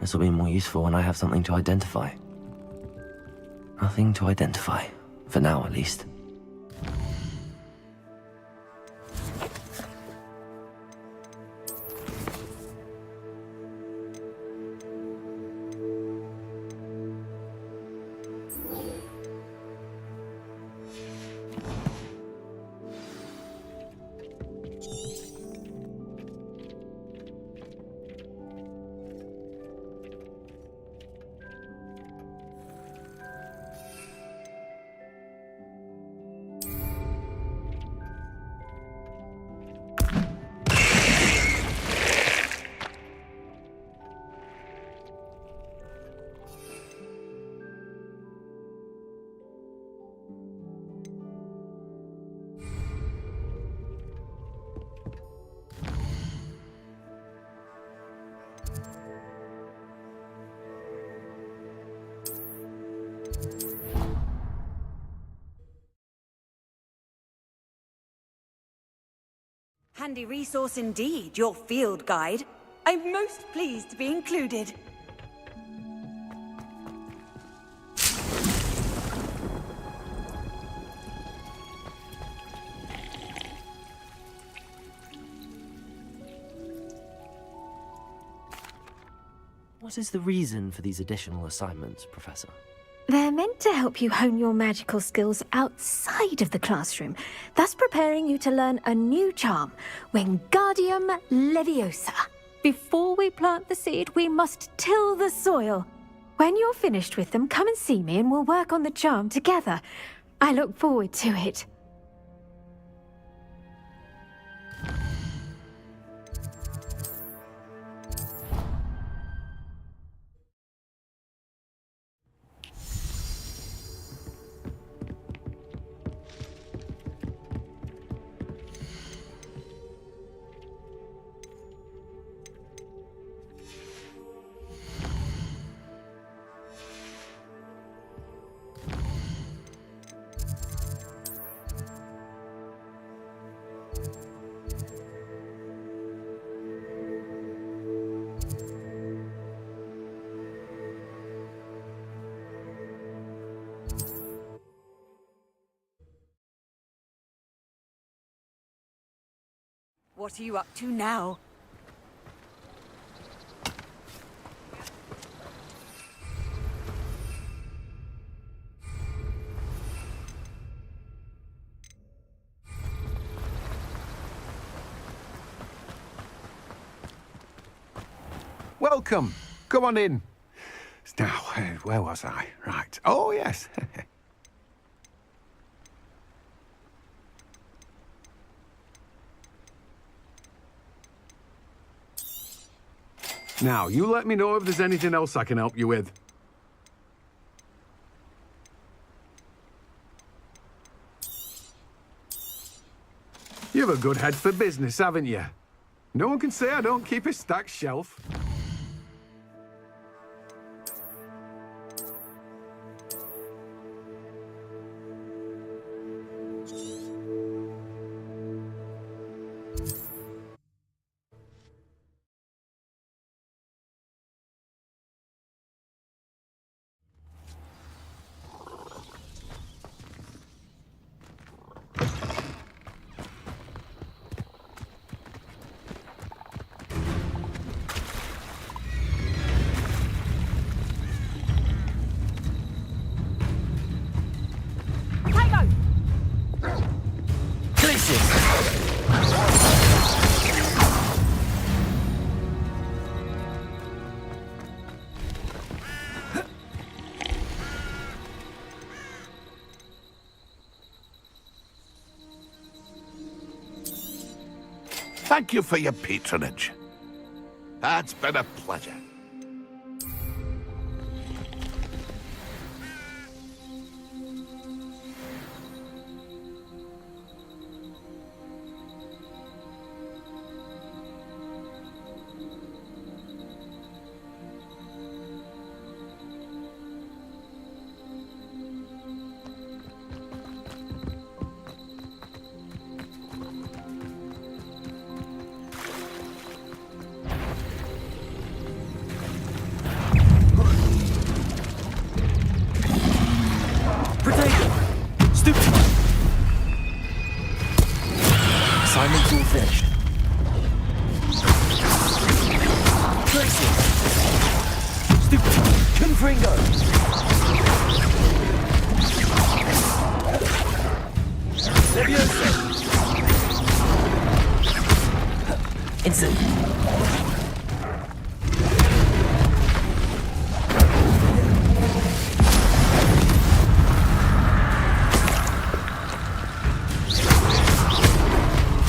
This will be more useful when I have something to identify. Nothing to identify. For now, at least. Handy resource indeed, your field guide. I'm most pleased to be included. What is the reason for these additional assignments, Professor? They're meant to help you hone your magical skills outside of the classroom, thus preparing you to learn a new charm, Wingardium Leviosa. Before we plant the seed, we must till the soil. When you're finished with them, come and see me and we'll work on the charm together. I look forward to it. What are you up to now? Welcome. Come on in. Now, where was I? Right. Oh, yes. Now, you let me know if there's anything else I can help you with. You have a good head for business, haven't you? No one can say I don't keep a stacked shelf. Thank you for your patronage. It's been a pleasure. Confringo! Leviosa! Instant!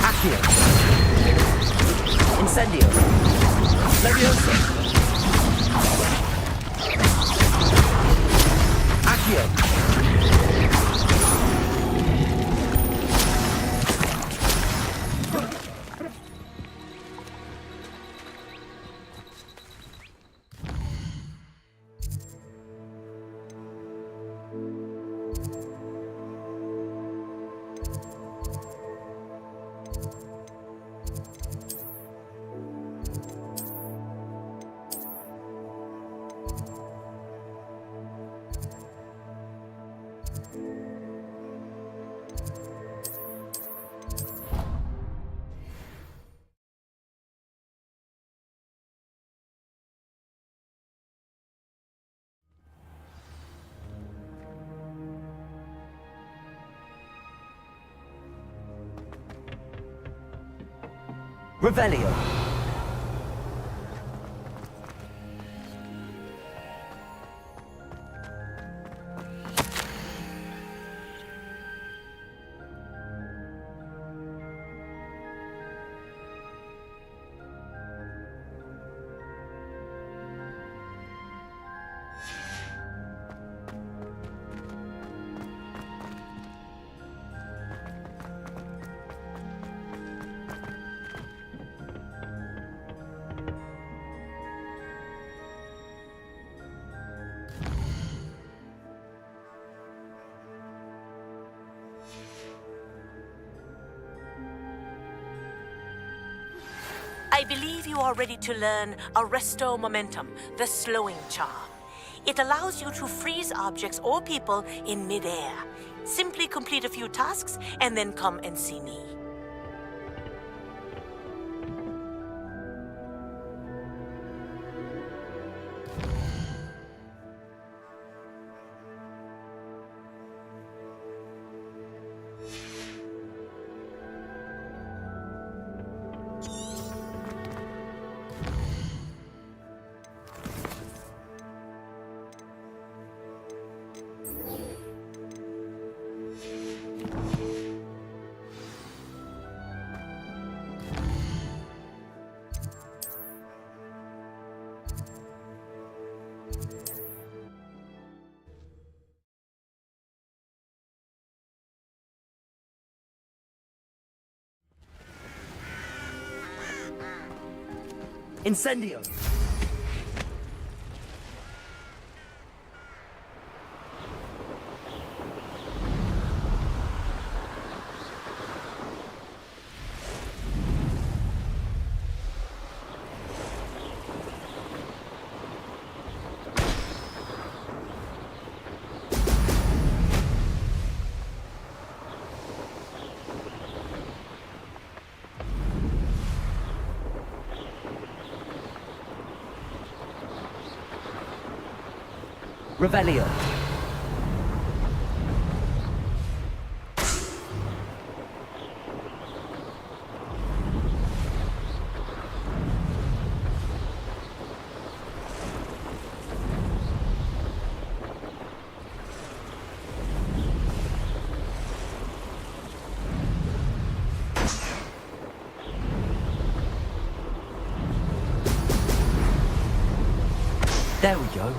Accio! Incendio! Leviosa! Accio! Revelio. I believe you are ready to learn Arresto Momentum, the slowing charm. It allows you to freeze objects or people in midair. Simply complete a few tasks and then come and see me. Incendio! Revelio. There we go.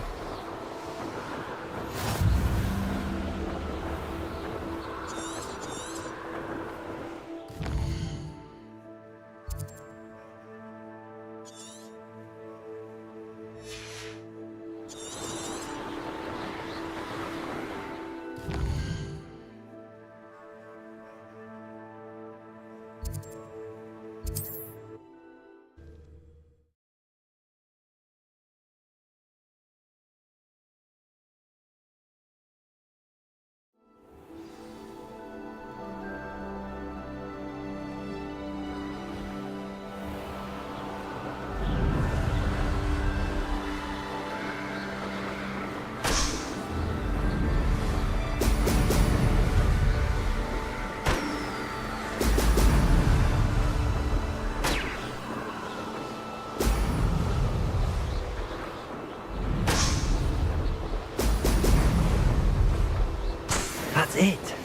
That's it.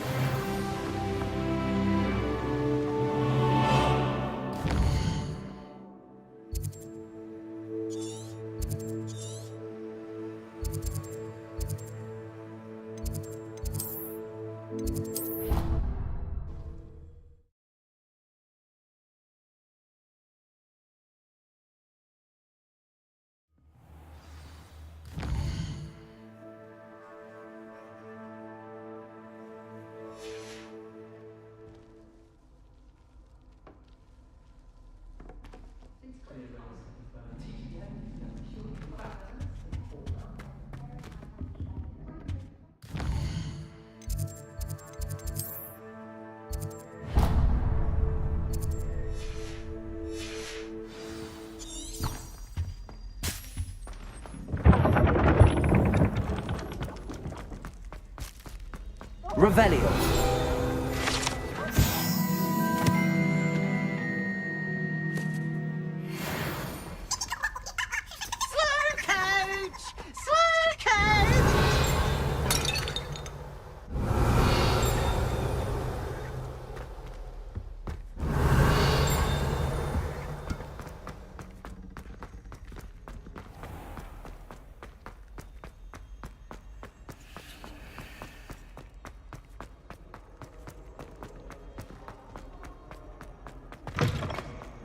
Revelio.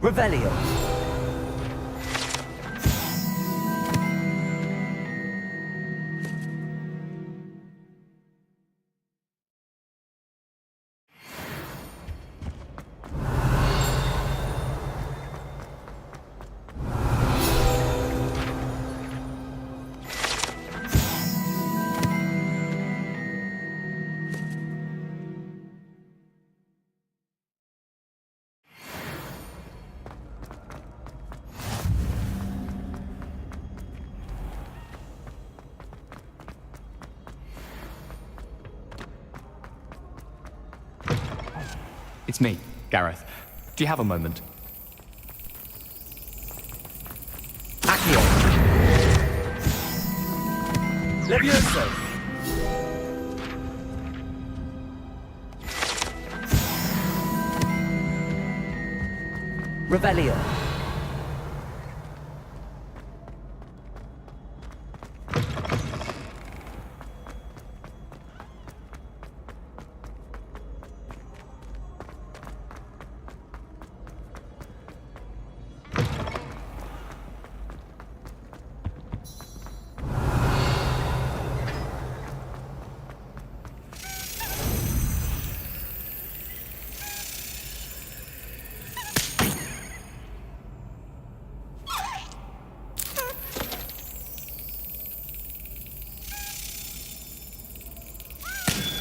Revelio. It's me, Gareth. Do you have a moment? Accio. Levioso. Revelio.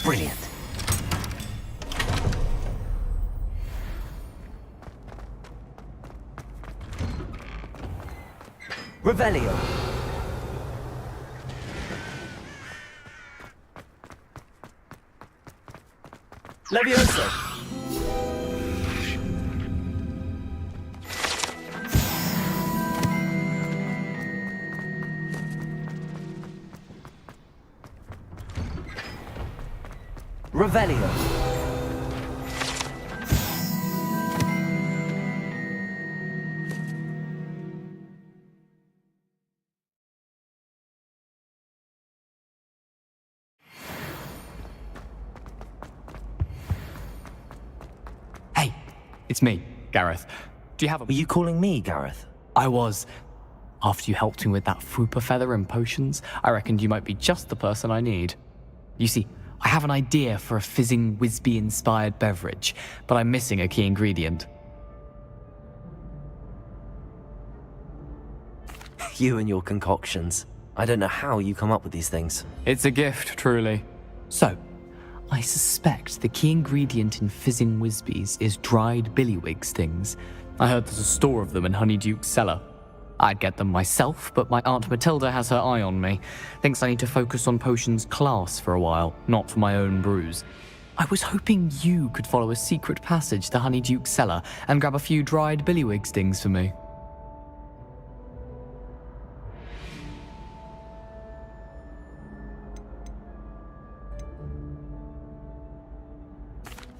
Brilliant. Revelio. Levioso. Revelio. Hey, it's me, Gareth. Do you have a... Were you calling me, Gareth? I was. After you helped me with that Fupa feather and potions, I reckoned you might be just the person I need. You see, I have an idea for a fizzing Wisby-inspired beverage, but I'm missing a key ingredient. You and your concoctions. I don't know how you come up with these things. It's a gift, truly. So, I suspect the key ingredient in fizzing Wisbies is dried billywig stings. I heard there's a store of them in Honeyduke's cellar. I'd get them myself, but my Aunt Matilda has her eye on me. Thinks I need to focus on potions class for a while, not for my own brews. I was hoping you could follow a secret passage to Honeyduke's cellar and grab a few dried billywig stings for me.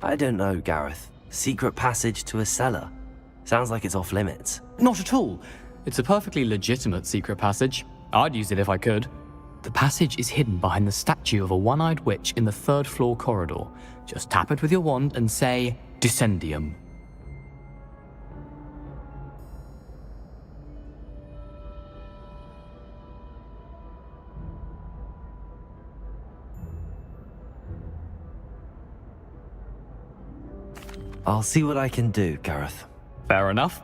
I don't know, Gareth. Secret passage to a cellar. Sounds like it's off limits. Not at all. It's a perfectly legitimate secret passage. I'd use it if I could. The passage is hidden behind the statue of a one-eyed witch in the third-floor corridor. Just tap it with your wand and say, Descendium. I'll see what I can do, Gareth. Fair enough.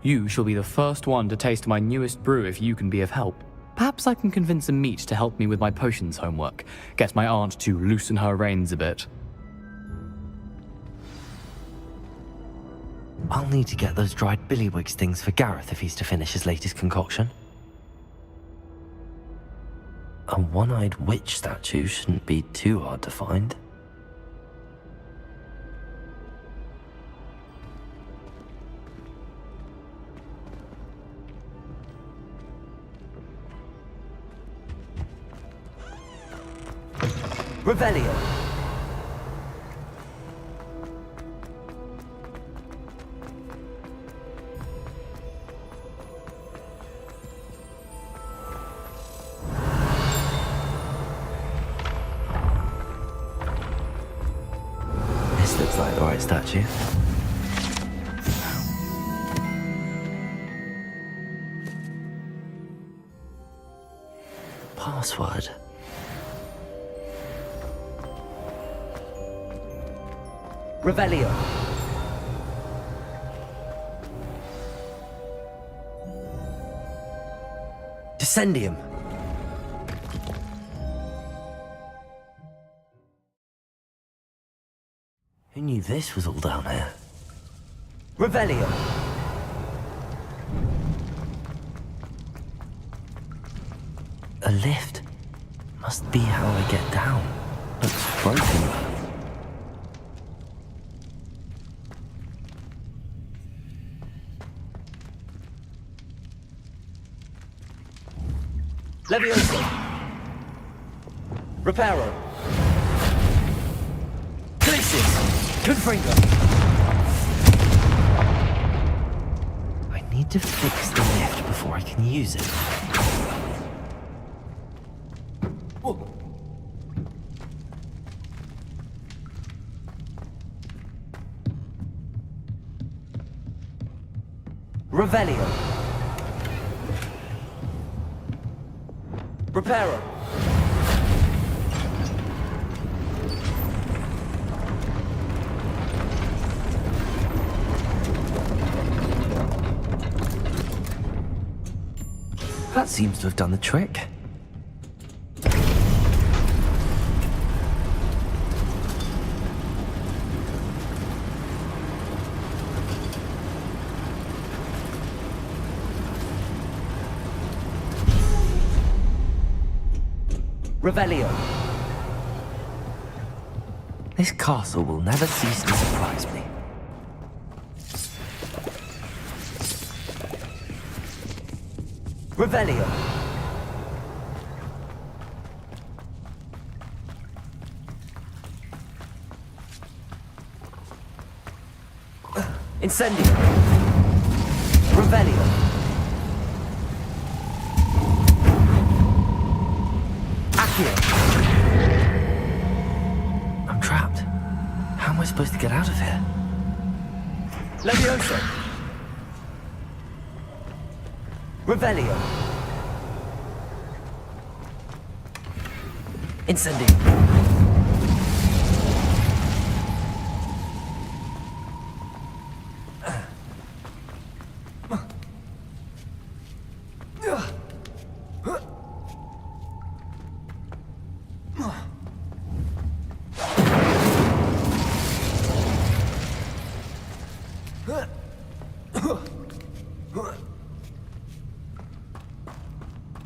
You shall be the first one to taste my newest brew if you can be of help. Perhaps I can convince a meat to help me with my potions homework. Get my aunt to loosen her reins a bit. I'll need to get those dried billywigs things for Gareth if he's to finish his latest concoction. A one-eyed witch statue shouldn't be too hard to find. Revelio. This looks like the right statue. Password. Revelio. Descendium. Who knew this was all down here? Revelio. A lift. Must be how I get down. Looks broken. Leviosa. Reparo. Glacis. Confringo. I need to fix the lift before I can use it. Oh. Revelio. Reparo. That seems to have done the trick. Revelio. This castle will never cease to surprise me. Revelio. Incendio. Revelio. I'm trapped. How am I supposed to get out of here? Leviosa. Revelio. Incendio.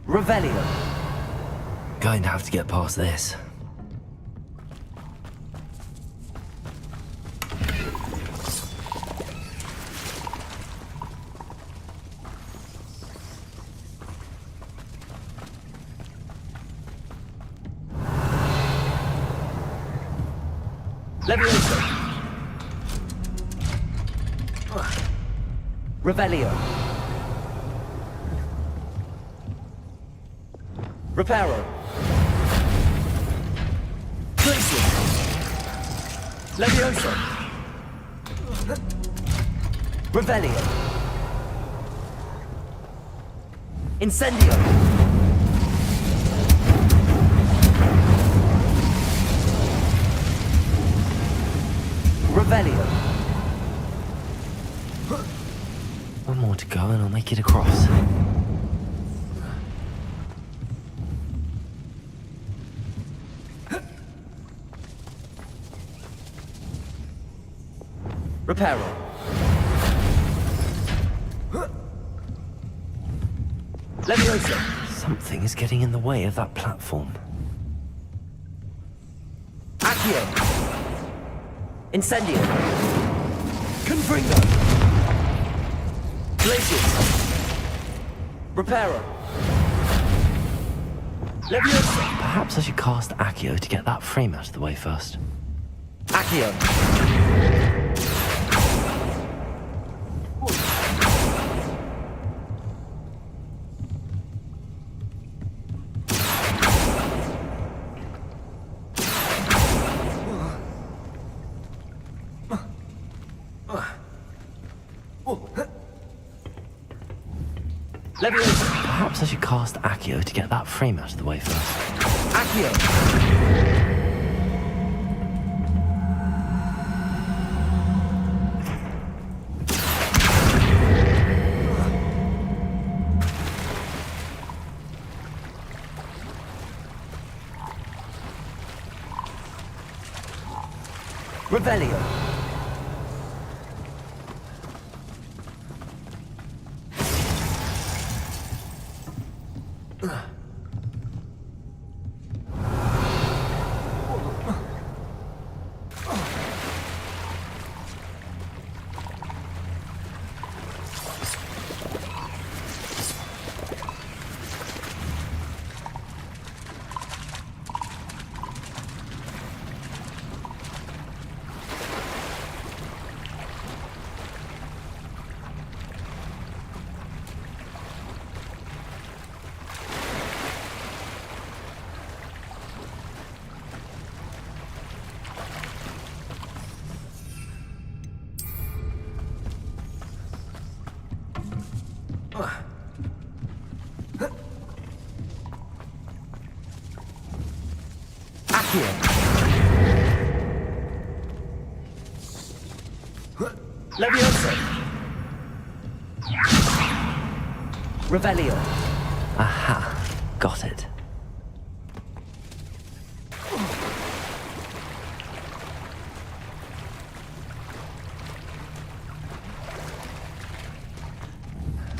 Revelio. Going to have to get past this. Leviosa. Revelio. Reparo. Glacius. Leviosa. Revelio. Incendio. Revelio. One more to go and I'll make it across. Reparo. Leviosa. Something is getting in the way of that platform. Accio. Incendio. Confringo. Glacius. Reparo. Leviosa. Perhaps I should cast Accio to get that frame out of the way first. Accio. Perhaps I should cast Accio to get that frame out of the way first. Accio! Revelio. Leviosa. Revelio. Aha, got it.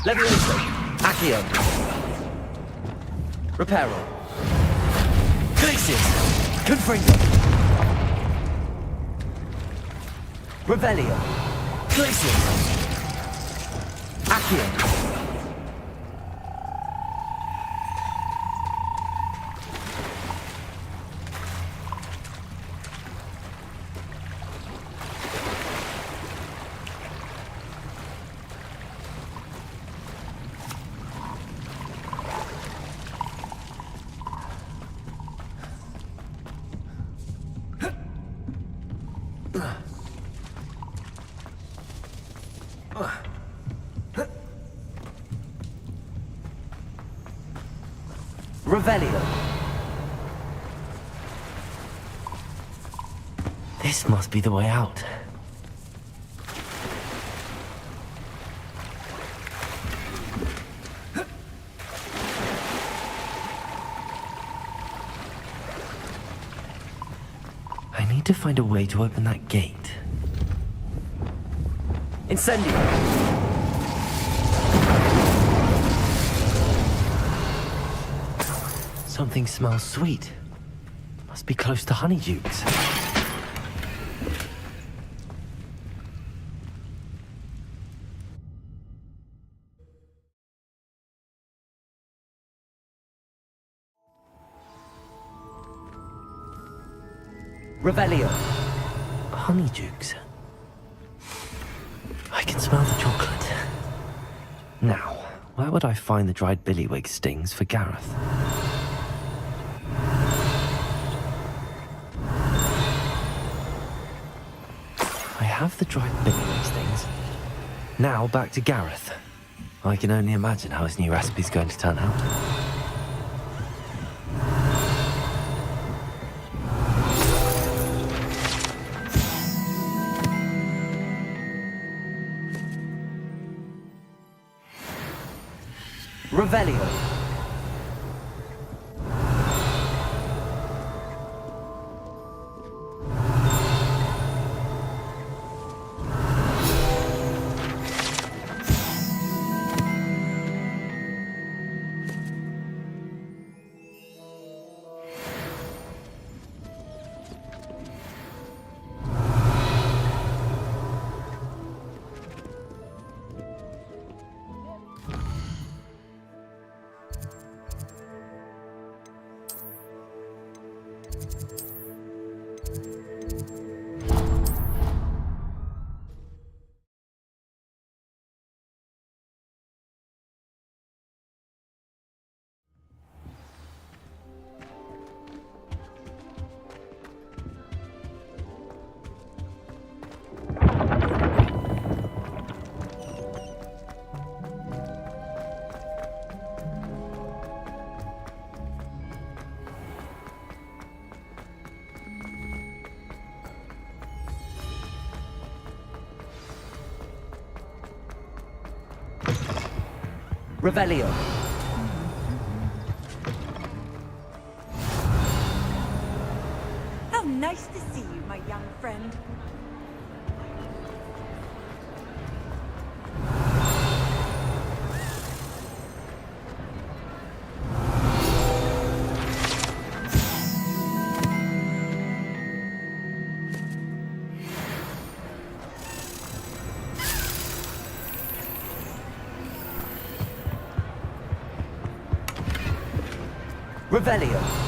Leviosa. Accio. Reparo. Glacius. Confringo. Revelio. Glacius. Accio. Revelio. This must be the way out. I need to find a way to open that gate. Incendio! Something smells sweet. Must be close to Honeydukes. Revelio. Honeydukes. I can smell the chocolate. Now, where would I find the dried billywig stings for Gareth? I have the dried billywig stings. Now back to Gareth. I can only imagine how his new recipe's going to turn out. Revelio. Revelio. How nice to see you, my young friend. Revelio.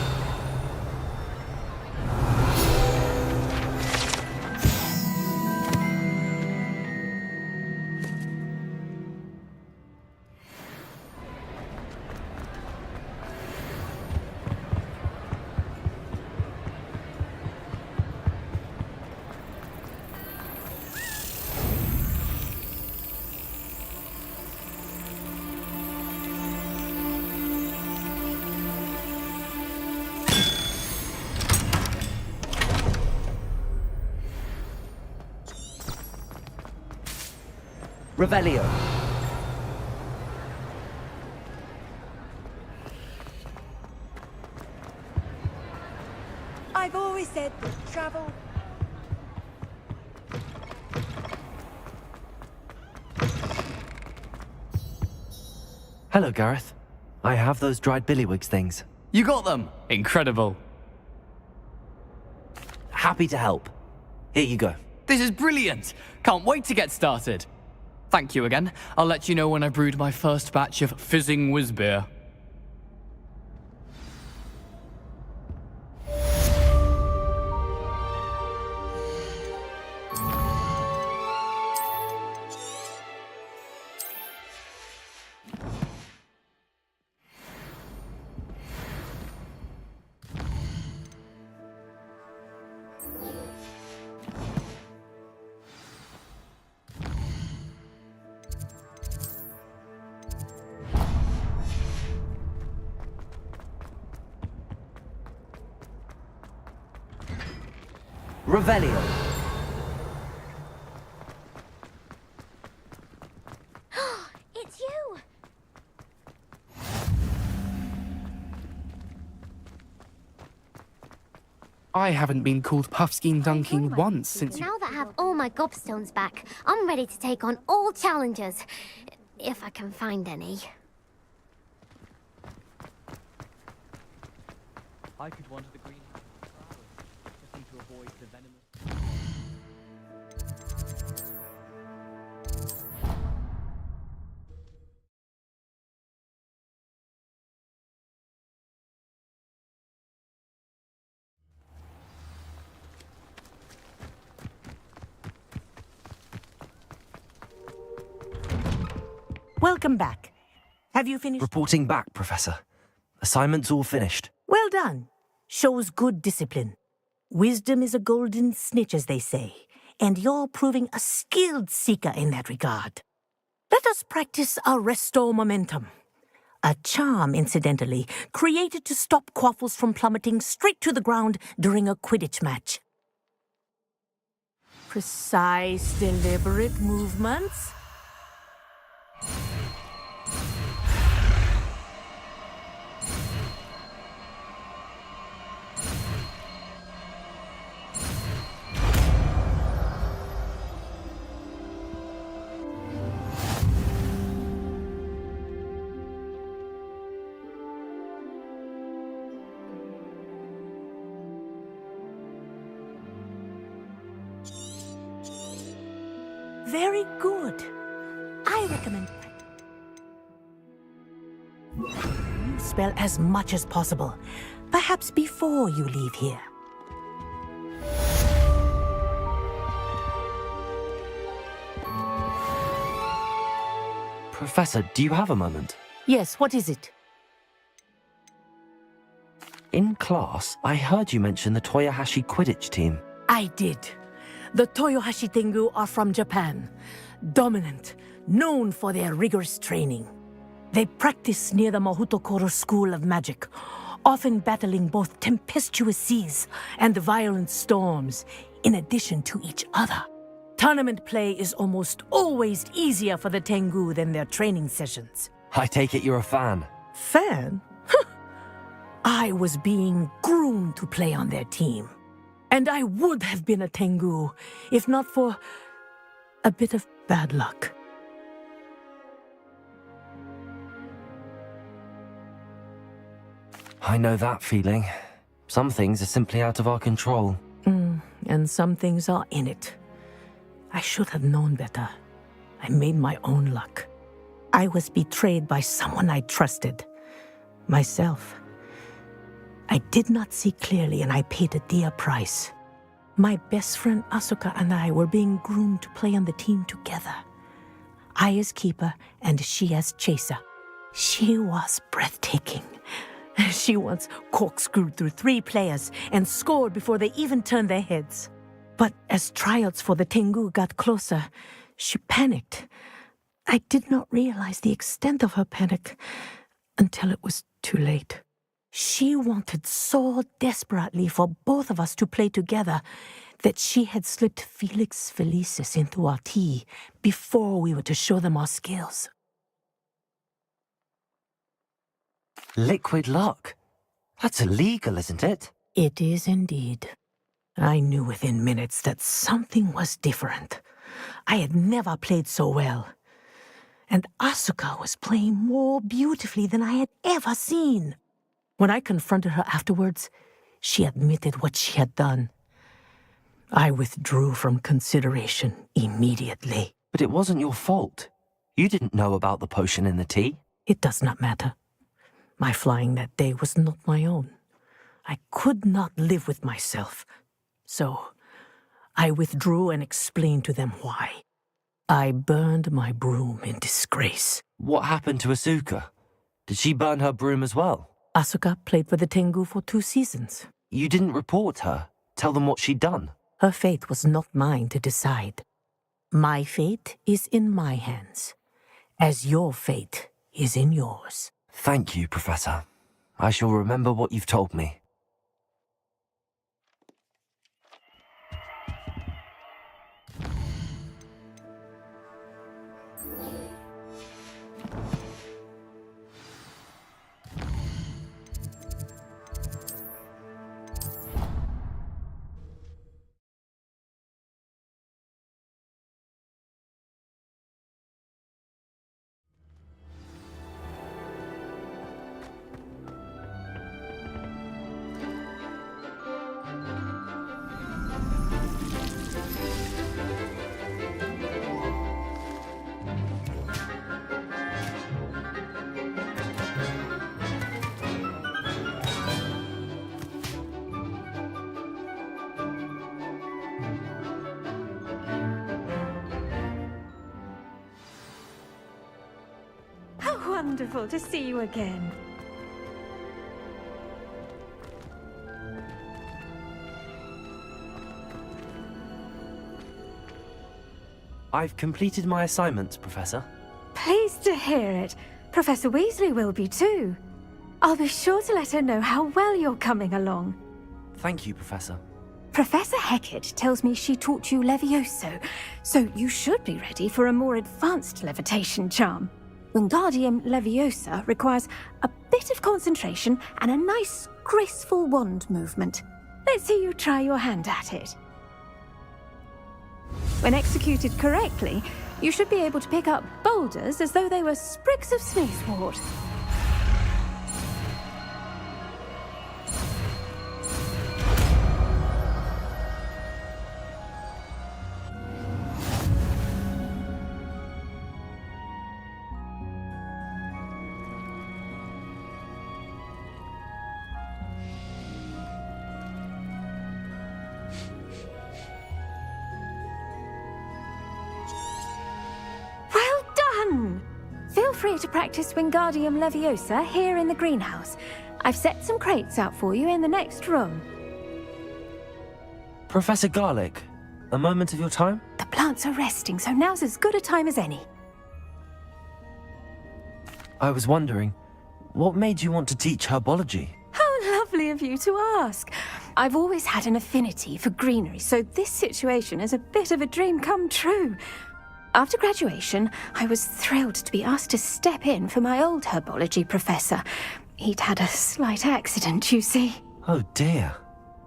Revelio. I've always said that travel... Hello, Gareth. I have those dried billywig things. You got them! Incredible. Happy to help. Here you go. This is brilliant! Can't wait to get started. Thank you again. I'll let you know when I brewed my first batch of fizzing whiz beer. Revelio. It's you! I haven't been called Puffskein Dunking once since you... Now that I have all my gobstones back, I'm ready to take on all challenges. If I can find any. I could wander the greenhouse for hours, just need to avoid the venomous... Welcome back. Have you finished? Reporting back, Professor. Assignment's all finished. Well done. Shows good discipline. Wisdom is a golden snitch, as they say, and you're proving a skilled seeker in that regard. Let us practice Arresto Momentum. A charm, incidentally, created to stop quaffles from plummeting straight to the ground during a Quidditch match. Precise, deliberate movements. Very good. I recommend you spell as much as possible, perhaps before you leave here. Professor, do you have a moment? Yes, what is it? In class, I heard you mention the Toyohashi Quidditch team. I did. The Toyohashi Tengu are from Japan. Dominant, known for their rigorous training. They practice near the Mahutokoro School of Magic, often battling both tempestuous seas and violent storms, in addition to each other. Tournament play is almost always easier for the Tengu than their training sessions. I take it you're a fan. Fan? I was being groomed to play on their team. And I would have been a Tengu, if not for a bit of bad luck. I know that feeling. Some things are simply out of our control. And some things are in it. I should have known better. I made my own luck. I was betrayed by someone I trusted. Myself. I did not see clearly, and I paid a dear price. My best friend Asuka and I were being groomed to play on the team together. I as keeper, and she as chaser. She was breathtaking. She once corkscrewed through 3 players and scored before they even turned their heads. But as tryouts for the Tengu got closer, she panicked. I did not realize the extent of her panic until it was too late. She wanted so desperately for both of us to play together that she had slipped Felix Felicis into our tea before we were to show them our skills. Liquid luck? That's illegal, isn't it? It is indeed. I knew within minutes that something was different. I had never played so well. And Asuka was playing more beautifully than I had ever seen. When I confronted her afterwards, she admitted what she had done. I withdrew from consideration immediately. But it wasn't your fault. You didn't know about the potion in the tea. It does not matter. My flying that day was not my own. I could not live with myself. So, I withdrew and explained to them why. I burned my broom in disgrace. What happened to Asuka? Did she burn her broom as well? Asuka played for the Tengu for 2 seasons. You didn't report her? Tell them what she'd done? Her fate was not mine to decide. My fate is in my hands, as your fate is in yours. Thank you, Professor. I shall remember what you've told me. wonderful to see you again. I've completed my assignments, Professor. Pleased to hear it. Professor Weasley will be too. I'll be sure to let her know how well you're coming along. Thank you, Professor. Professor Hecat tells me she taught you Levioso, so you should be ready for a more advanced levitation charm. Wingardium Leviosa requires a bit of concentration and a nice, graceful wand movement. Let's see you try your hand at it. When executed correctly, you should be able to pick up boulders as though they were sprigs of sneezewort. Feel free to practice Wingardium Leviosa here in the greenhouse. I've set some crates out for you in the next room. Professor Garlick, a moment of your time? The plants are resting, so now's as good a time as any. I was wondering, what made you want to teach herbology? How lovely of you to ask. I've always had an affinity for greenery, so this situation is a bit of a dream come true. After graduation, I was thrilled to be asked to step in for my old herbology professor. He'd had a slight accident, you see. Oh dear.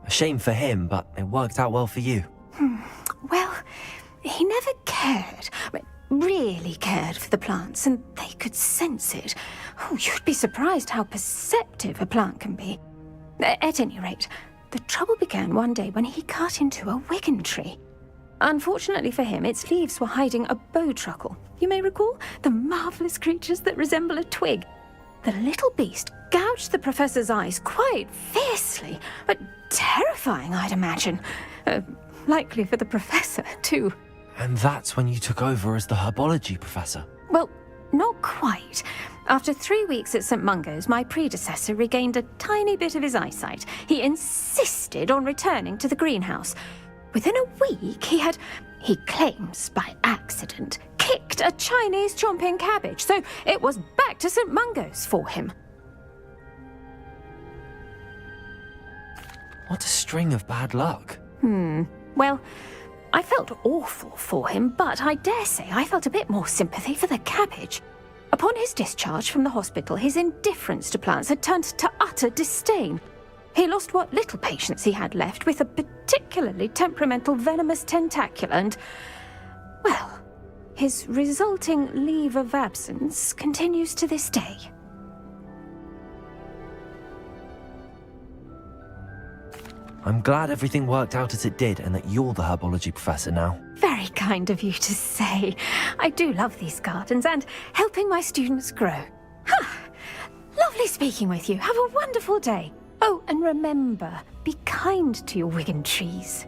A shame for him, but it worked out well for you. Well, he never cared, really cared for the plants, and they could sense it. Oh, you'd be surprised how perceptive a plant can be. At any rate, the trouble began one day when he cut into a wigan tree. Unfortunately for him, its leaves were hiding a bowtruckle. You may recall the marvelous creatures that resemble a twig. The little beast gouged the professor's eyes quite fiercely, but terrifying, I'd imagine. Likely for the professor, too. And that's when you took over as the herbology professor? Well, not quite. After 3 weeks at St. Mungo's, my predecessor regained a tiny bit of his eyesight. He insisted on returning to the greenhouse. Within a week, he claims by accident, kicked a Chinese chomping cabbage, so it was back to St. Mungo's for him. What a string of bad luck. Well, I felt awful for him, but I dare say I felt a bit more sympathy for the cabbage. Upon his discharge from the hospital, his indifference to plants had turned to utter disdain. He lost what little patience he had left with a particularly temperamental venomous tentacula and, well, his resulting leave of absence continues to this day. I'm glad everything worked out as it did and that you're the herbology professor now. Very kind of you to say. I do love these gardens and helping my students grow. Lovely speaking with you. Have a wonderful day. Oh, and remember, be kind to your wigan trees.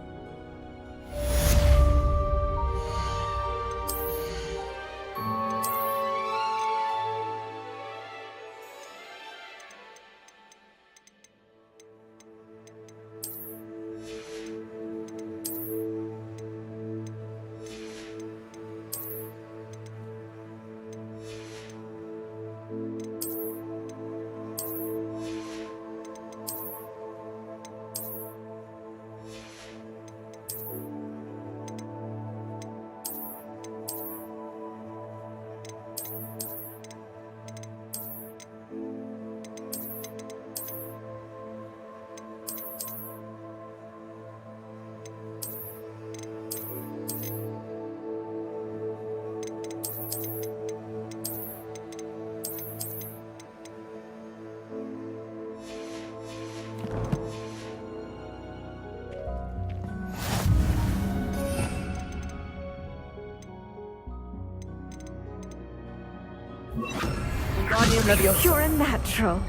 You're a natural.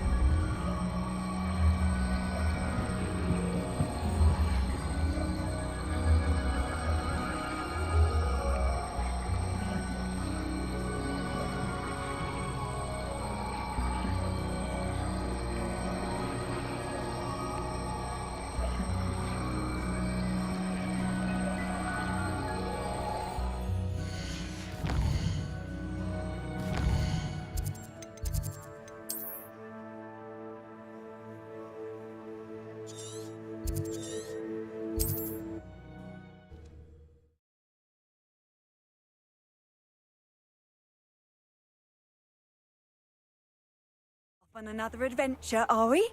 On another adventure, are we?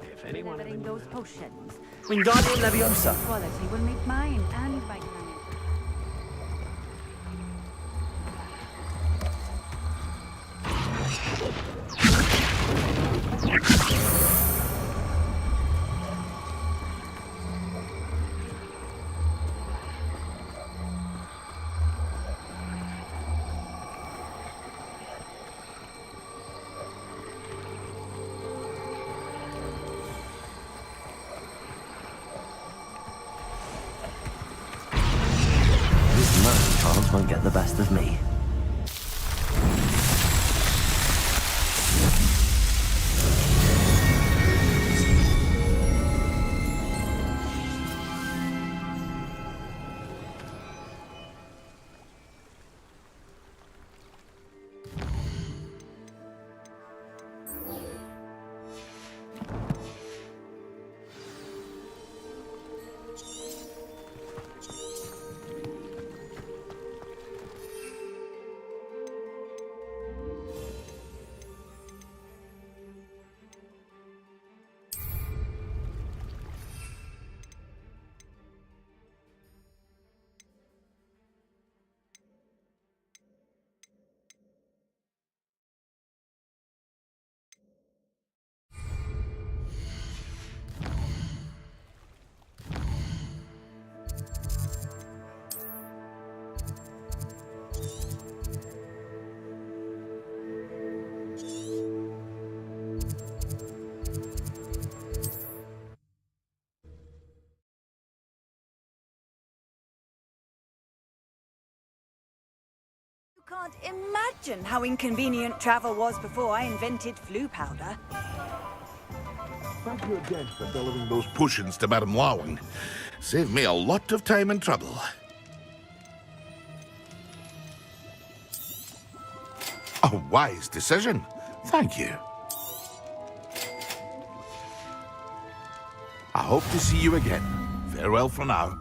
If anyone Delivering those potions. Wingardium Leviosa. Quality will meet mine and my planet. Chance won't get the best of me. You can't imagine how inconvenient travel was before I invented flu powder. Thank you again for delivering those potions to Madame Lawing. Saved me a lot of time and trouble. A wise decision. Thank you. I hope to see you again. Farewell for now.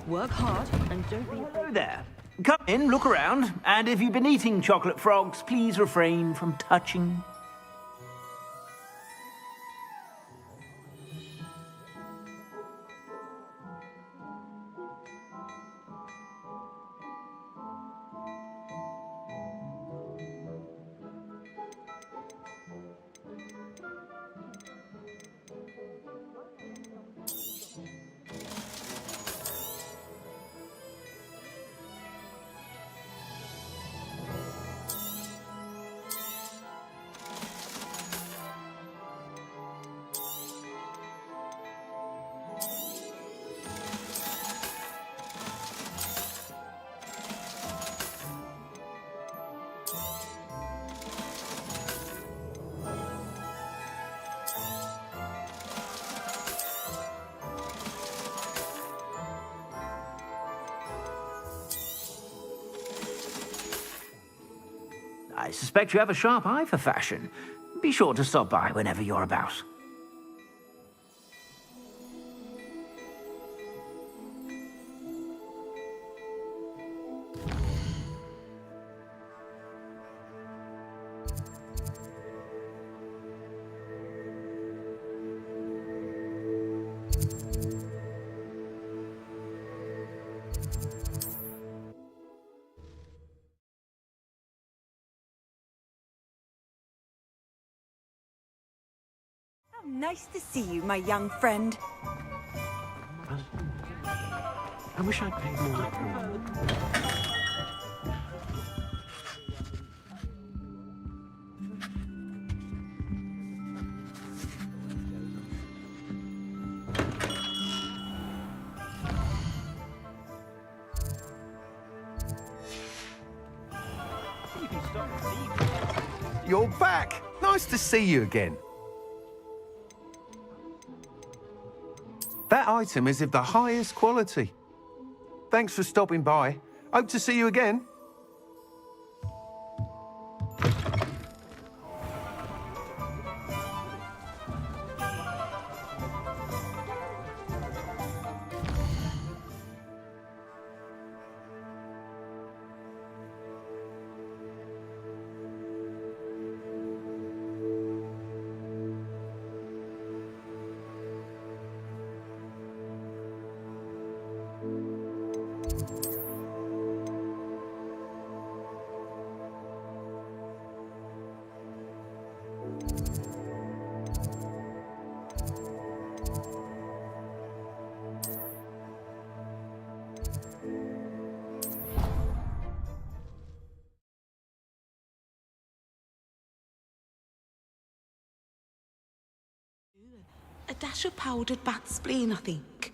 Work hard and don't be... Hello there. Come in, look around, and if you've been eating chocolate frogs, please refrain from touching. I suspect you have a sharp eye for fashion. Be sure to stop by whenever you're about. How nice to see you, my young friend. I wish I'd paid more. You're back! Nice to see you again. That item is of the highest quality. Thanks for stopping by. Hope to see you again. A dash of powdered bat spleen, I think.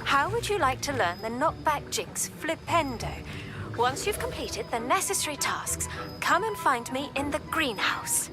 How would you like to learn the knockback jinx flipendo? Once you've completed the necessary tasks, come and find me in the greenhouse.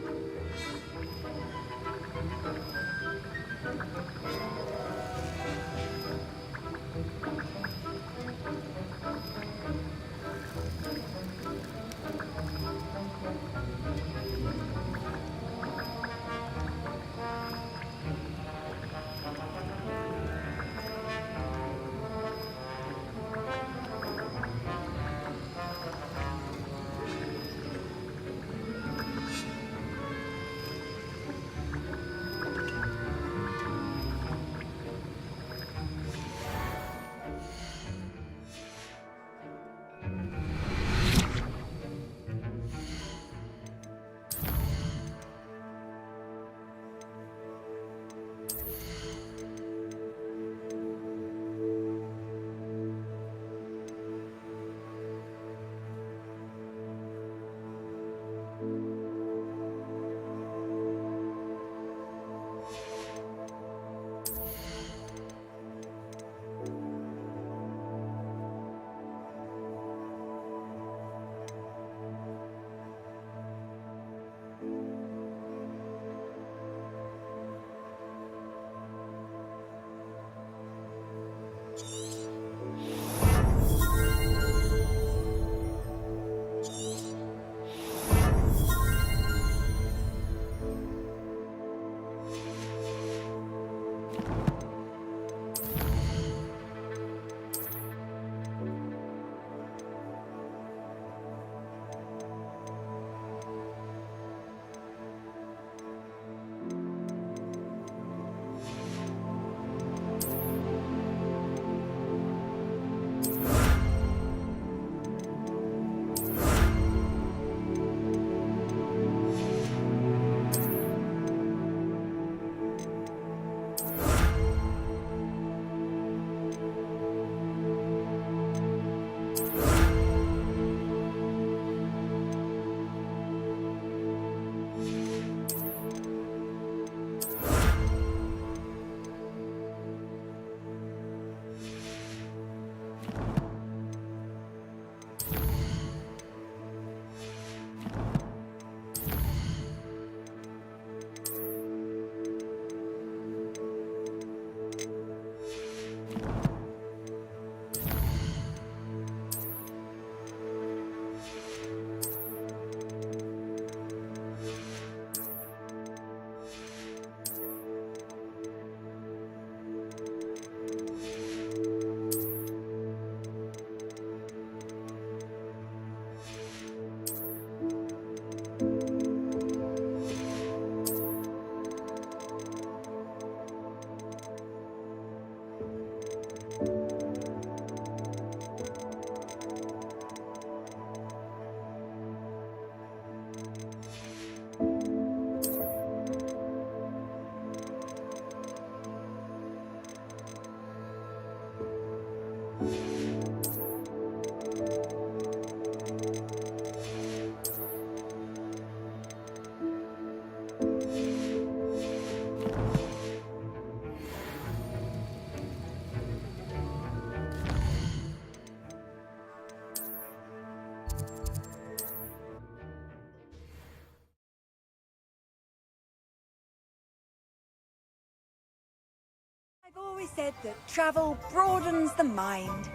I've always said that travel broadens the mind.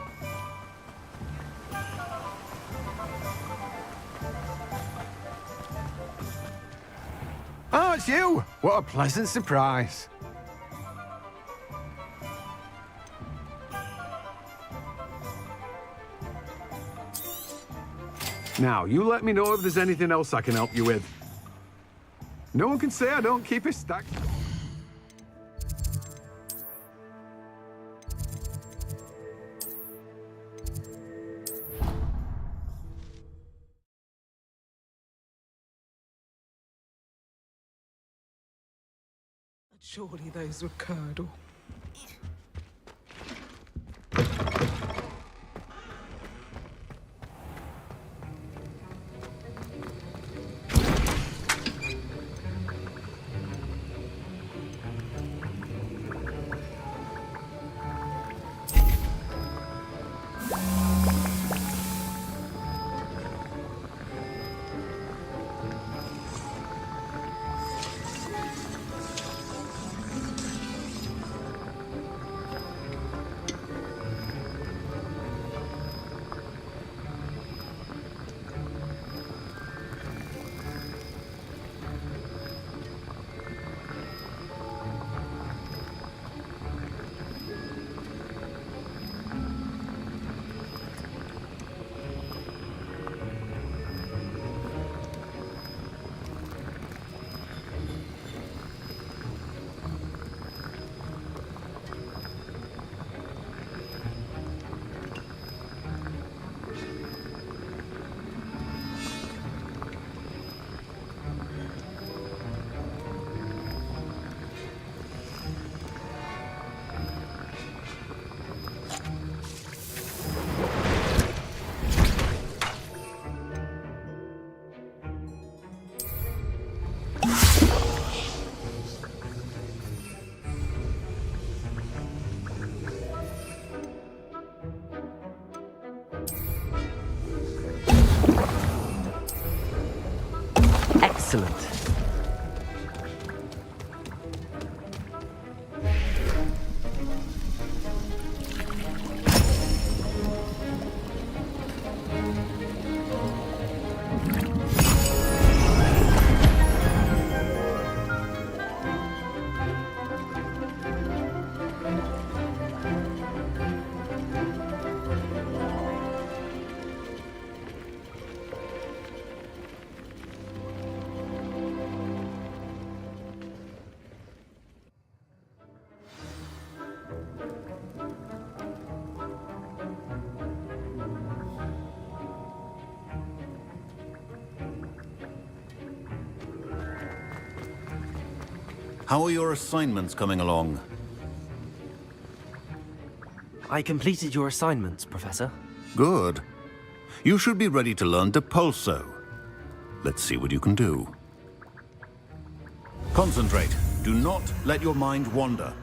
Oh, it's you! What a pleasant surprise. Now, you let me know if there's anything else I can help you with. No one can say I don't keep a stack. Surely those were curdle. Excellent. How are your assignments coming along? I completed your assignments, Professor. Good. You should be ready to learn Depulso. Let's see what you can do. Concentrate. Do not let your mind wander.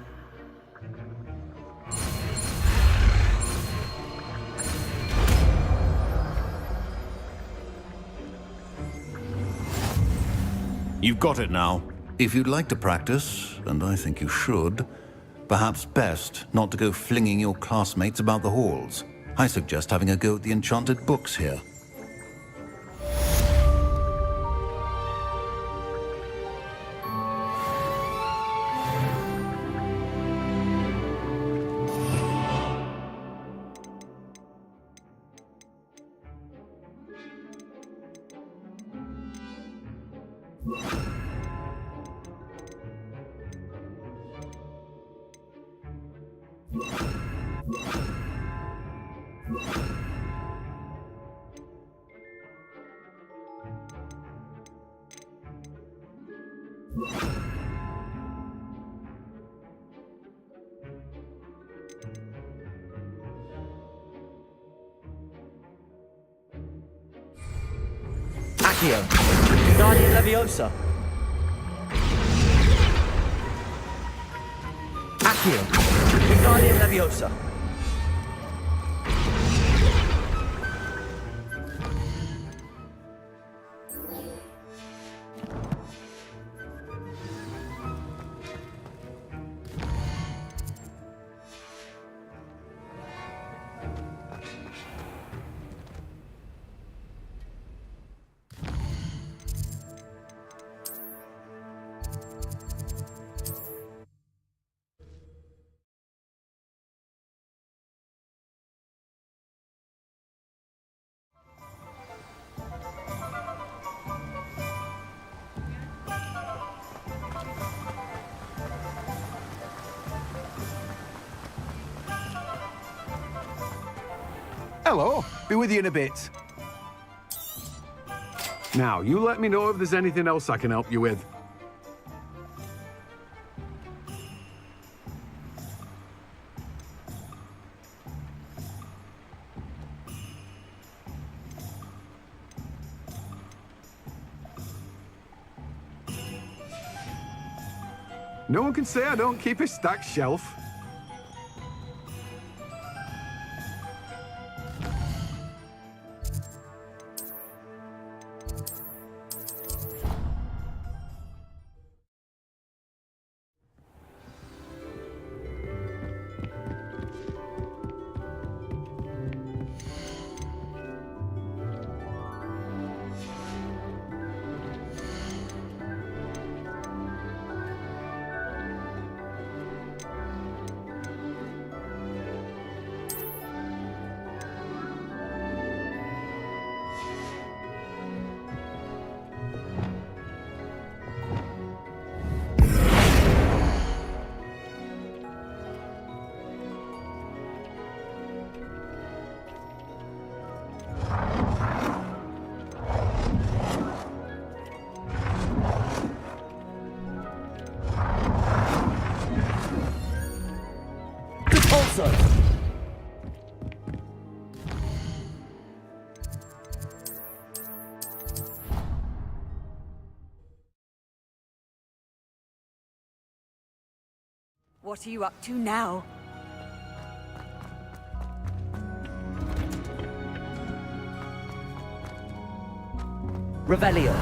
You've got it now. If you'd like to practice, and I think you should, perhaps best not to go flinging your classmates about the halls. I suggest having a go at the enchanted books here. Accio. Guardian Leviosa. Accio. Guardian Leviosa. Hello. Be with you in a bit. Now, you let me know if there's anything else I can help you with. No one can say I don't keep a stacked shelf. What are you up to now? Revelio.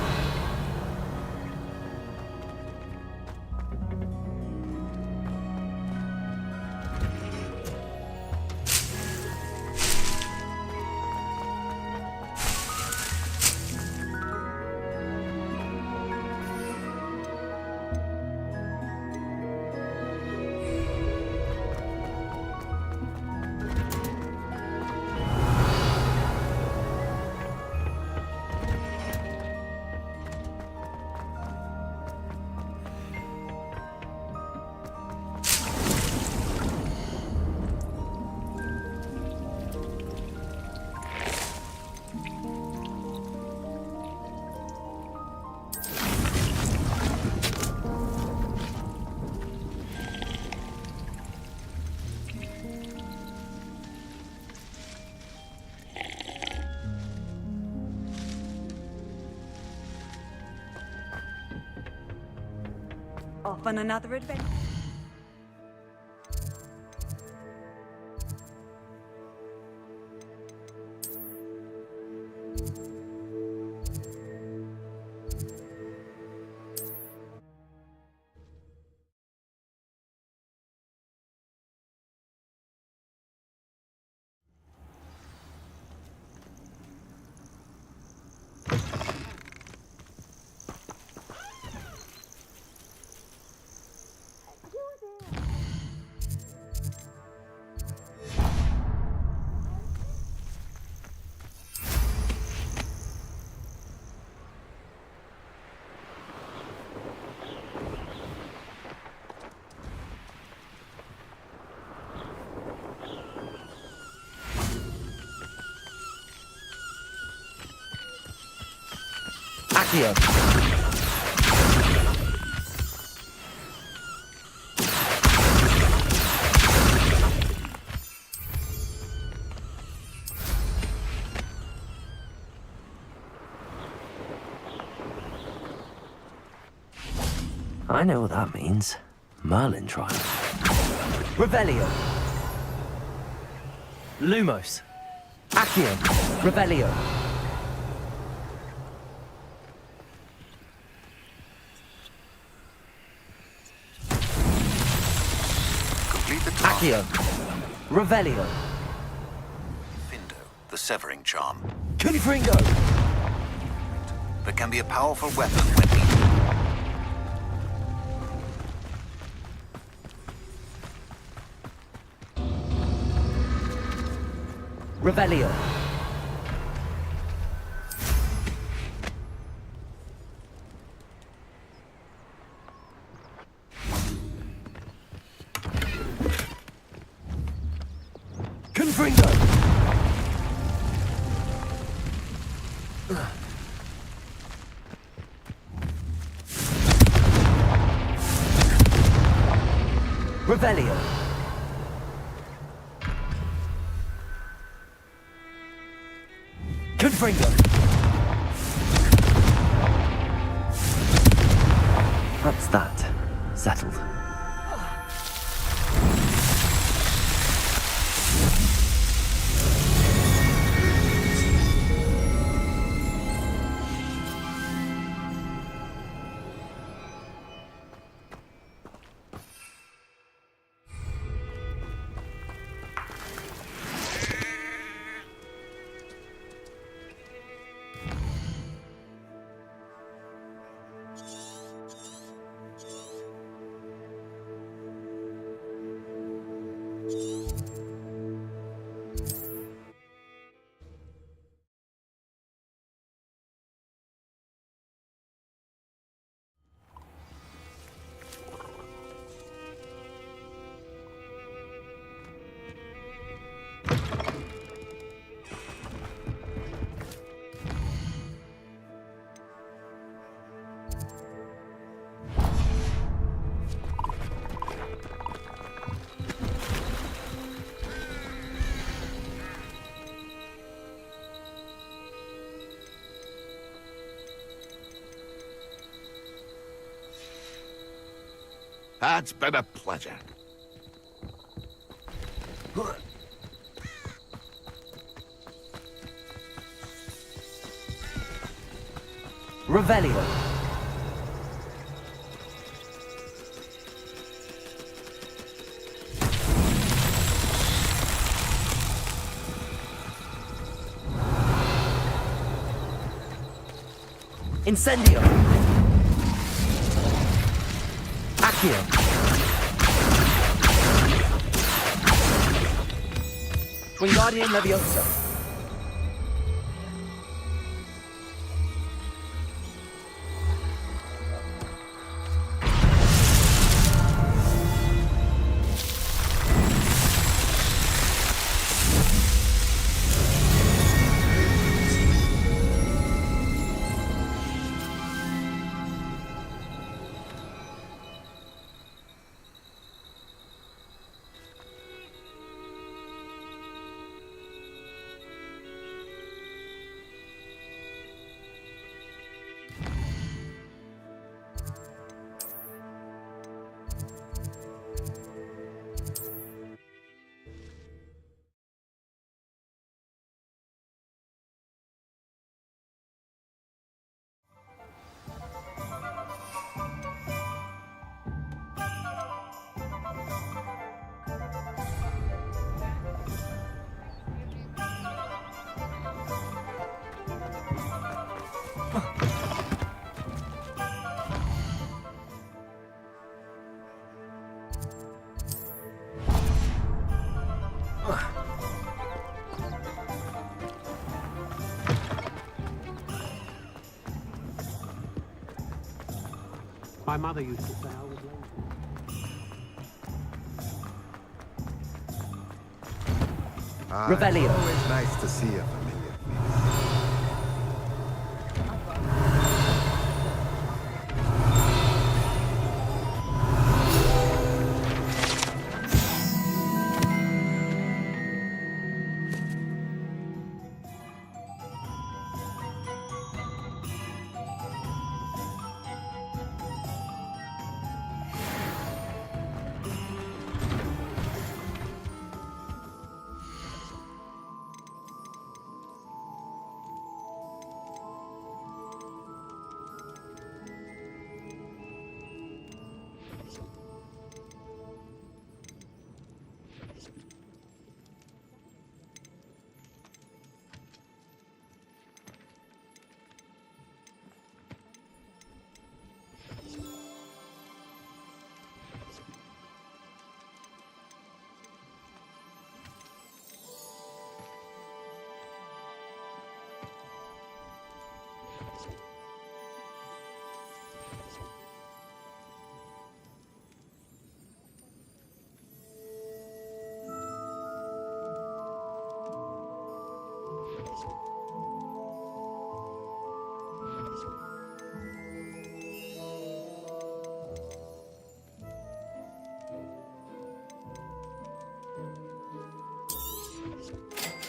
Off on another adventure. Accio. I know what that means. Merlin trial. Revelio. Lumos. Accio. Revelio. Accio. Revelio. Findo, the severing charm. Confringo. That can be a powerful weapon when needed. Revelio. Confringo. Confringo! That's that. Settled. It's been a pleasure. Revelio. Incendio. Accio. Wingardium Leviosa. My mother used to say I was lazy. Revelio. Always nice to see a familiar face.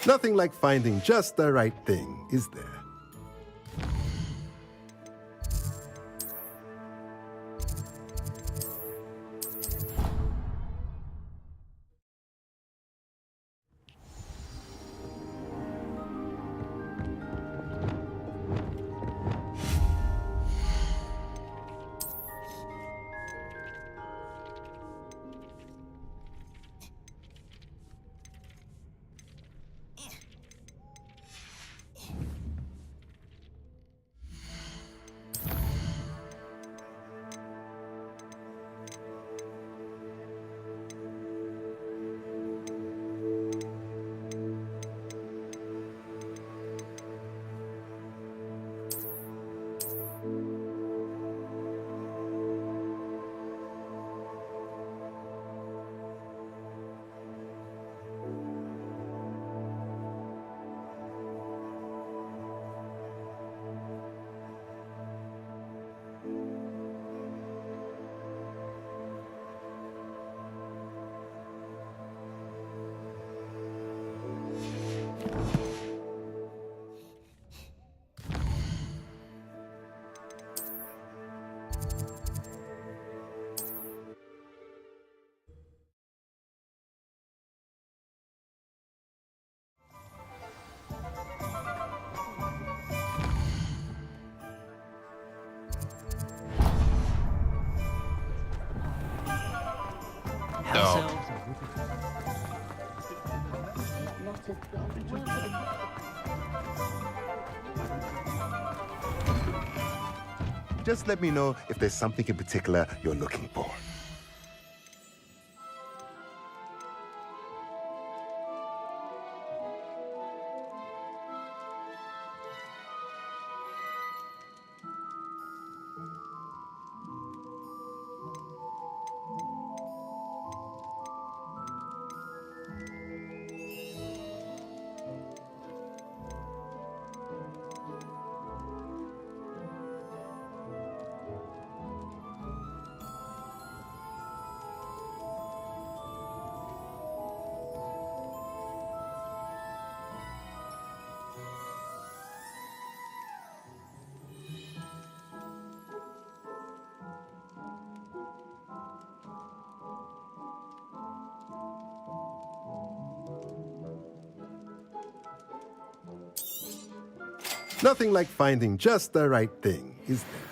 Nothing like finding just the right thing, is there? Just let me know if there's something in particular you're looking for. Nothing like finding just the right thing, is there?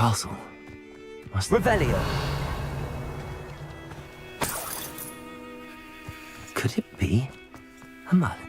castle. Revelio. Could it be a Merlin?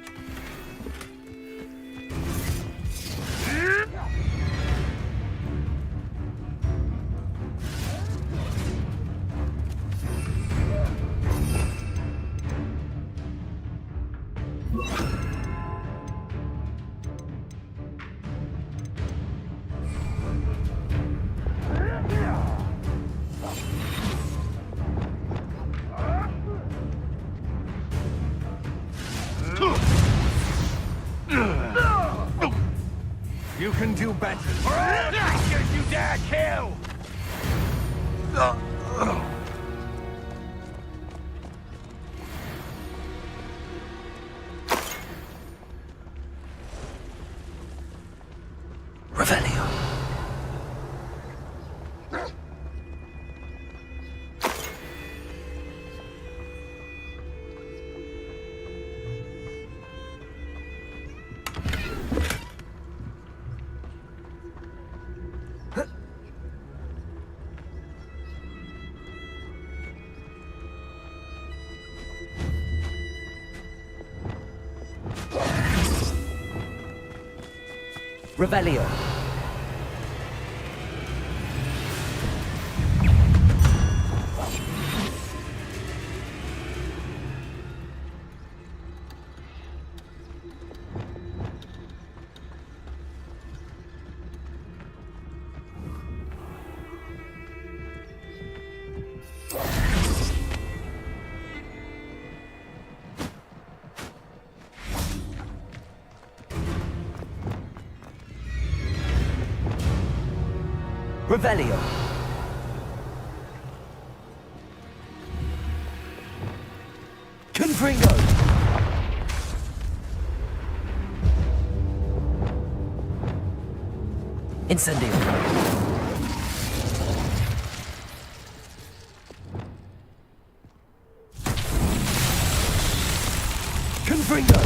You can do better. If you dare kill! Revelio. Revelio. Revelio. Confringo. Incendio. Confringo.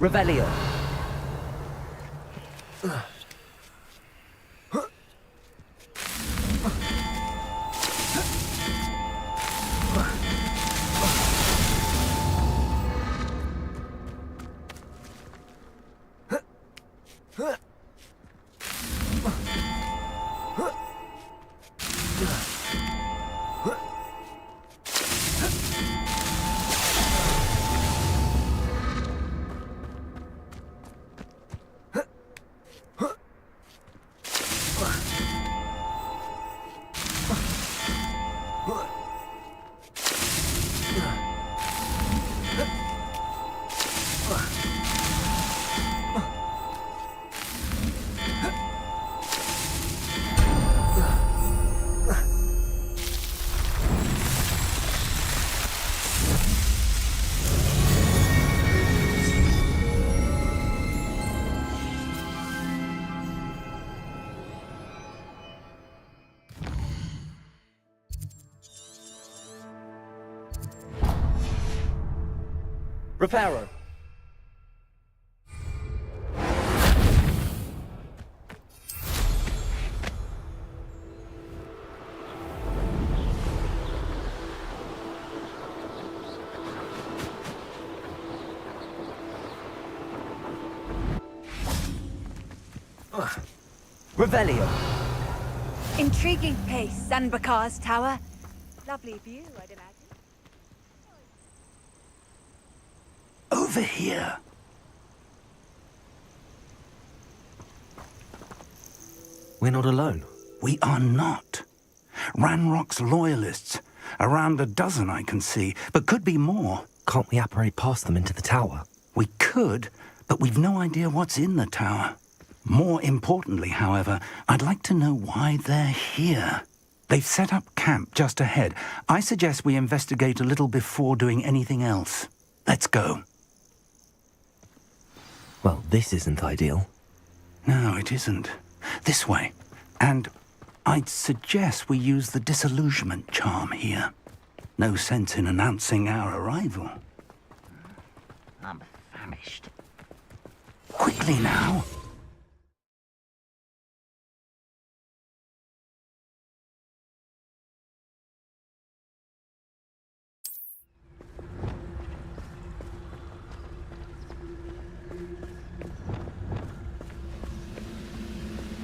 Revelio. Reparo. Revelio. Intriguing place, Sanbakar's tower. Lovely view, I'd imagine. Over here. We're not alone. We are not. Ranrock's loyalists. Around a dozen I can see, but could be more. Can't we apparate past them into the tower? We could, but we've no idea what's in the tower. More importantly, however, I'd like to know why they're here. They've set up camp just ahead. I suggest we investigate a little before doing anything else. Let's go. Well, this isn't ideal. No, it isn't. This way. And I'd suggest we use the disillusionment charm here. No sense in announcing our arrival. I'm famished. Quickly now.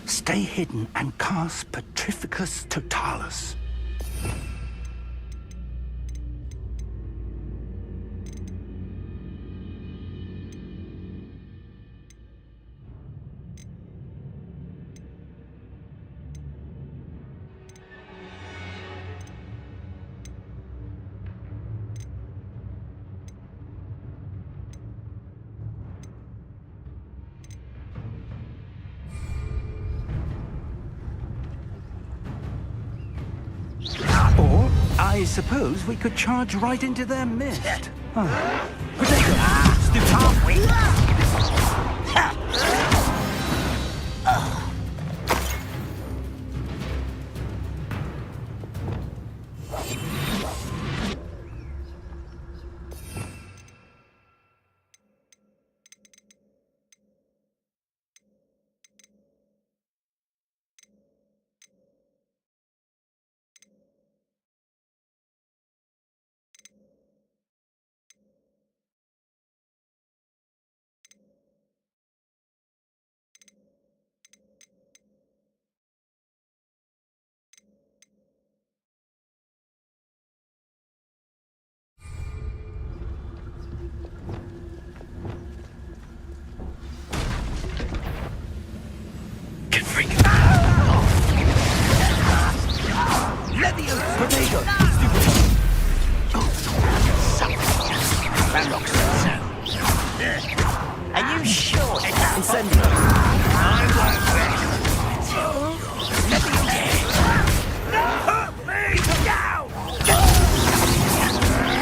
Stay hidden and cast Petrificus Totalis. Or, I suppose we could charge right into their midst. Oh. Are you sure? Incendio.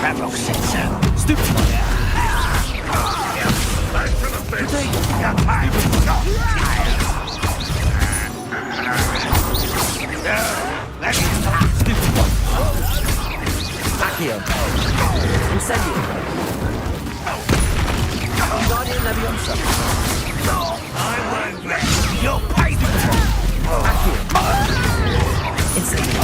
Ramrock said so. Stupid. Back to the Accio. Incendio. Guardian Leviosa. I won't let you pay Accio. Incendio.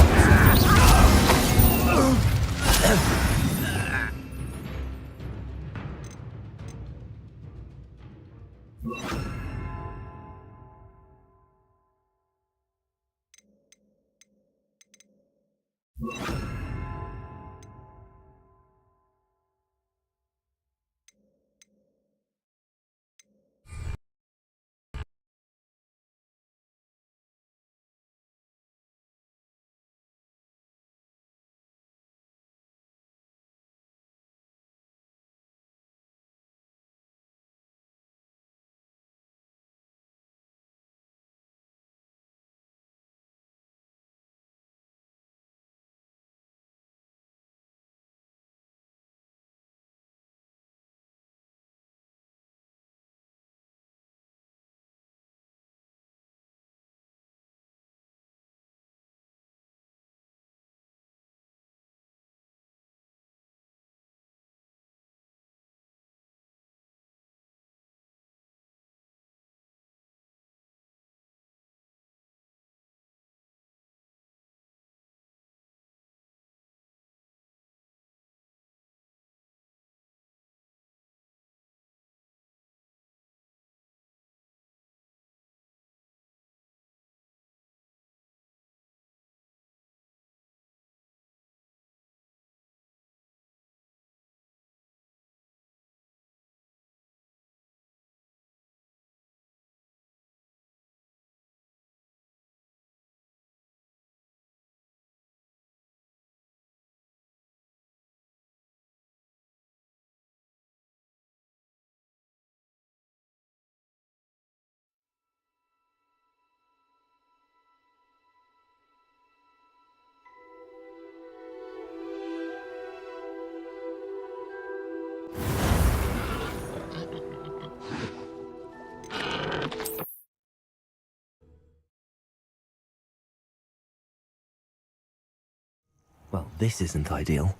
Well, this isn't ideal.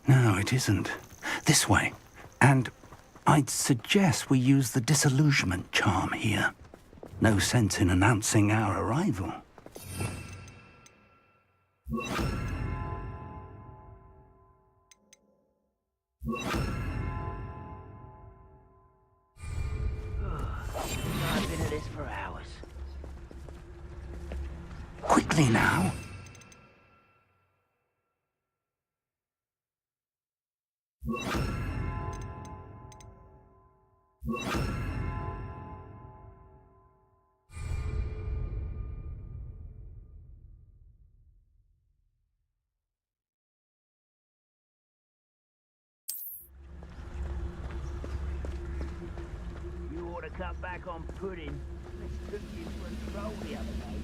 No, it isn't. This way. And I'd suggest we use the disillusionment charm here. No sense in announcing our arrival. I've been at this for hours. Quickly now. You ought to cut back on pudding. This took you for a stroll the other day.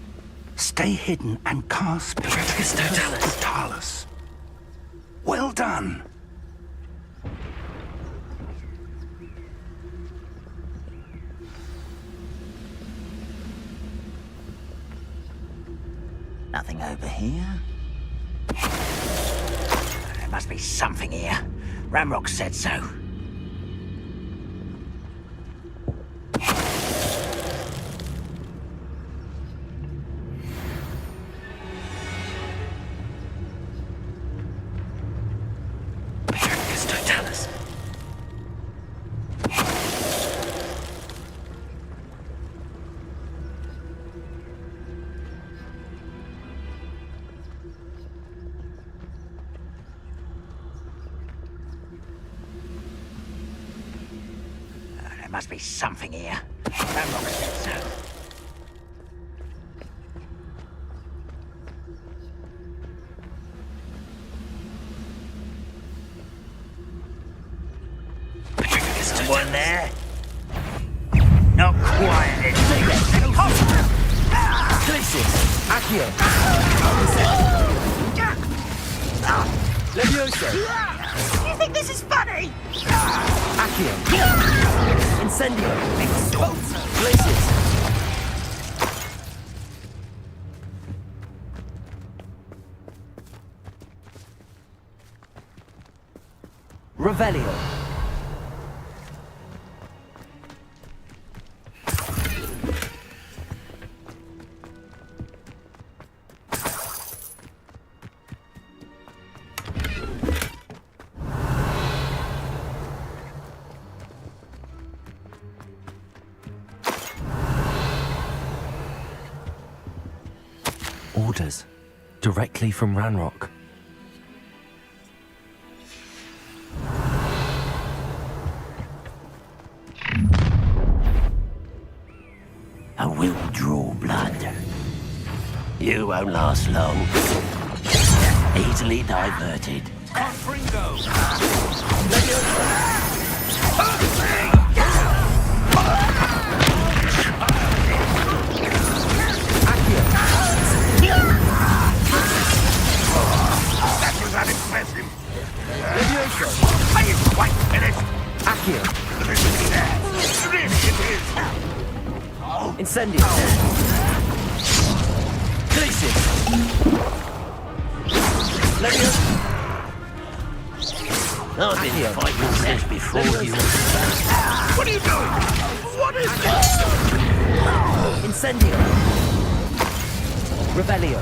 Stay hidden and cast Totalis. Well done. Nothing over here. There must be something here. Ramrock said so. Totalis. There must be something here. Ramrock said so. Someone there? Not quiet. Glacius! Accio! Levioso! You think this is funny? Accio! Incendio! Glacius! Revelio! Orders. Directly from Ranrock. I will draw blood. You won't last long. Easily diverted. That was unimpressive. Levioso! Are you quite finished? Accio! Really, it is. Incendio! Glacius! Levioso! I've been fighting this before you. What are you doing? What is this? Incendio! Revelio!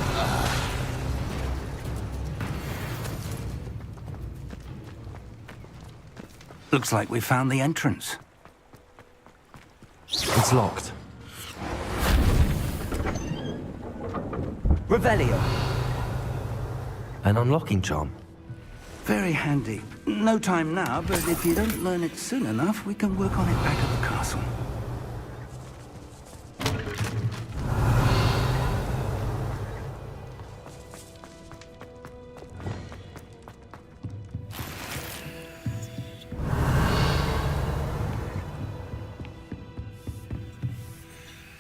Looks like we found the entrance. It's locked. Revelio! An unlocking charm. Very handy. No time now, but if you don't learn it soon enough, we can work on it back at the castle.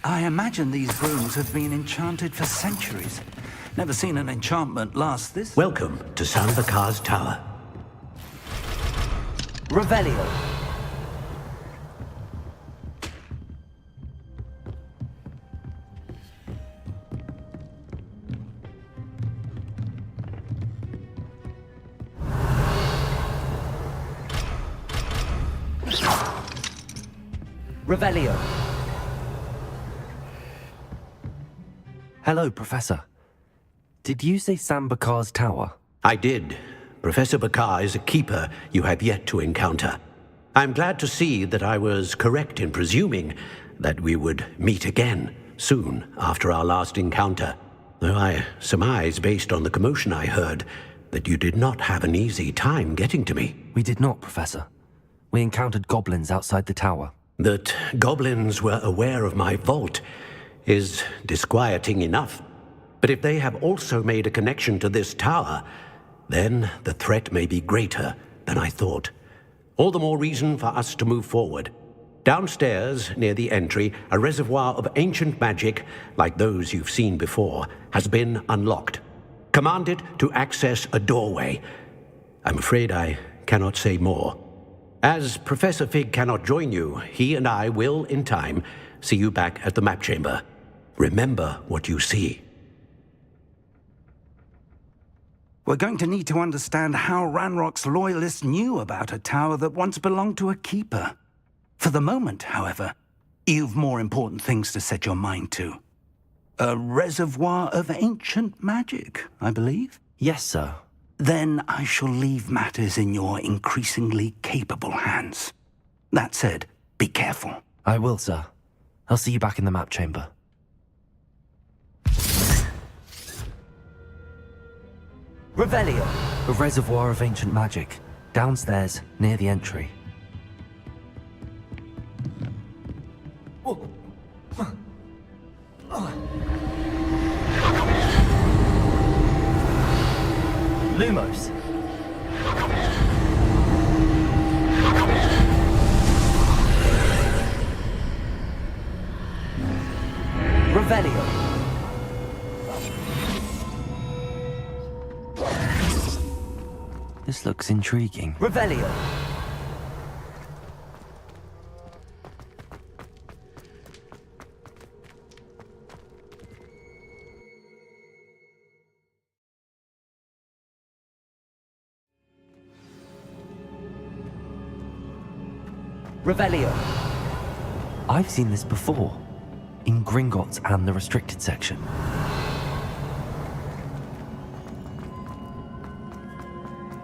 I imagine these rooms have been enchanted for centuries. Never seen an enchantment last this... Welcome to Sanvakar's Tower. Revelio! Revelio. Hello, Professor. Did you say Sam Bakar's tower? I did. Professor Bakar is a keeper you have yet to encounter. I'm glad to see that I was correct in presuming that we would meet again soon after our last encounter, though I surmise, based on the commotion I heard, that you did not have an easy time getting to me. We did not, Professor. We encountered goblins outside the tower. That goblins were aware of my vault is disquieting enough. But if they have also made a connection to this tower, then the threat may be greater than I thought. All the more reason for us to move forward. Downstairs, near the entry, a reservoir of ancient magic, like those you've seen before, has been unlocked. Command it to access a doorway. I'm afraid I cannot say more. As Professor Fig cannot join you, he and I will, in time, see you back at the map chamber. Remember what you see. We're going to need to understand how Ranrock's loyalists knew about a tower that once belonged to a keeper. For the moment, however, you've more important things to set your mind to. A reservoir of ancient magic, I believe? Yes, sir. Then I shall leave matters in your increasingly capable hands. That said, be careful. I will, sir. I'll see you back in the map chamber. Revelio. A reservoir of ancient magic. Downstairs, near the entry. Lumos. Revelio. This looks intriguing. Revelio. Revelio. I've seen this before, in Gringotts and the restricted section.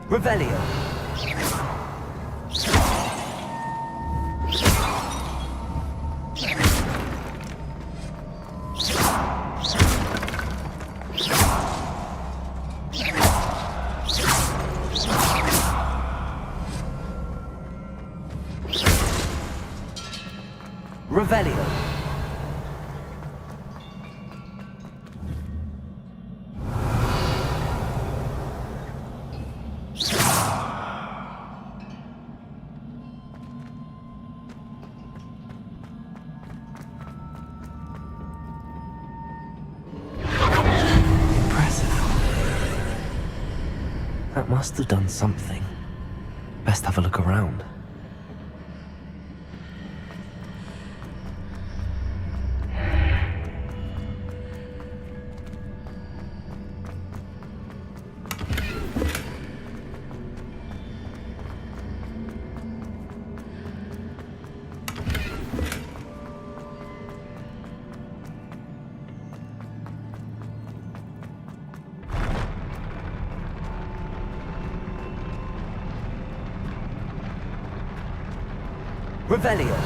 Revelio. Revelio. That must have done something. Best have a look around. Revelio.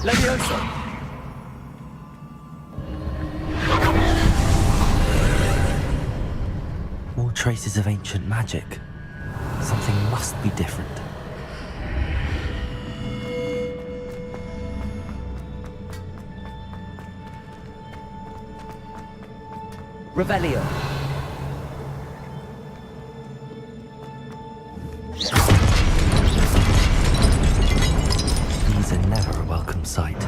Leviosa. More traces of ancient magic. Something must be different. Revelio. These are never a welcome sight.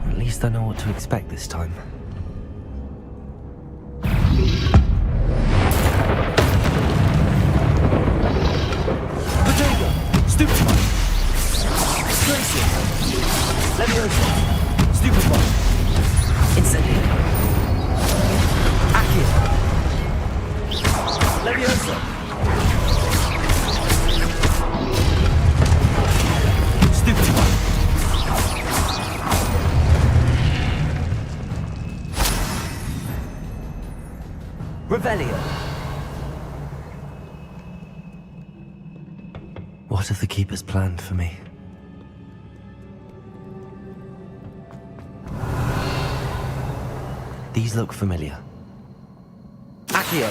At least I know what to expect this time. Potato! Stupefy! Tracy! Leviosa. Stupid one. Incendio. Accio. Leviosa. Stupid one. Revelio. What have the Keepers planned for me? These look familiar. Accio.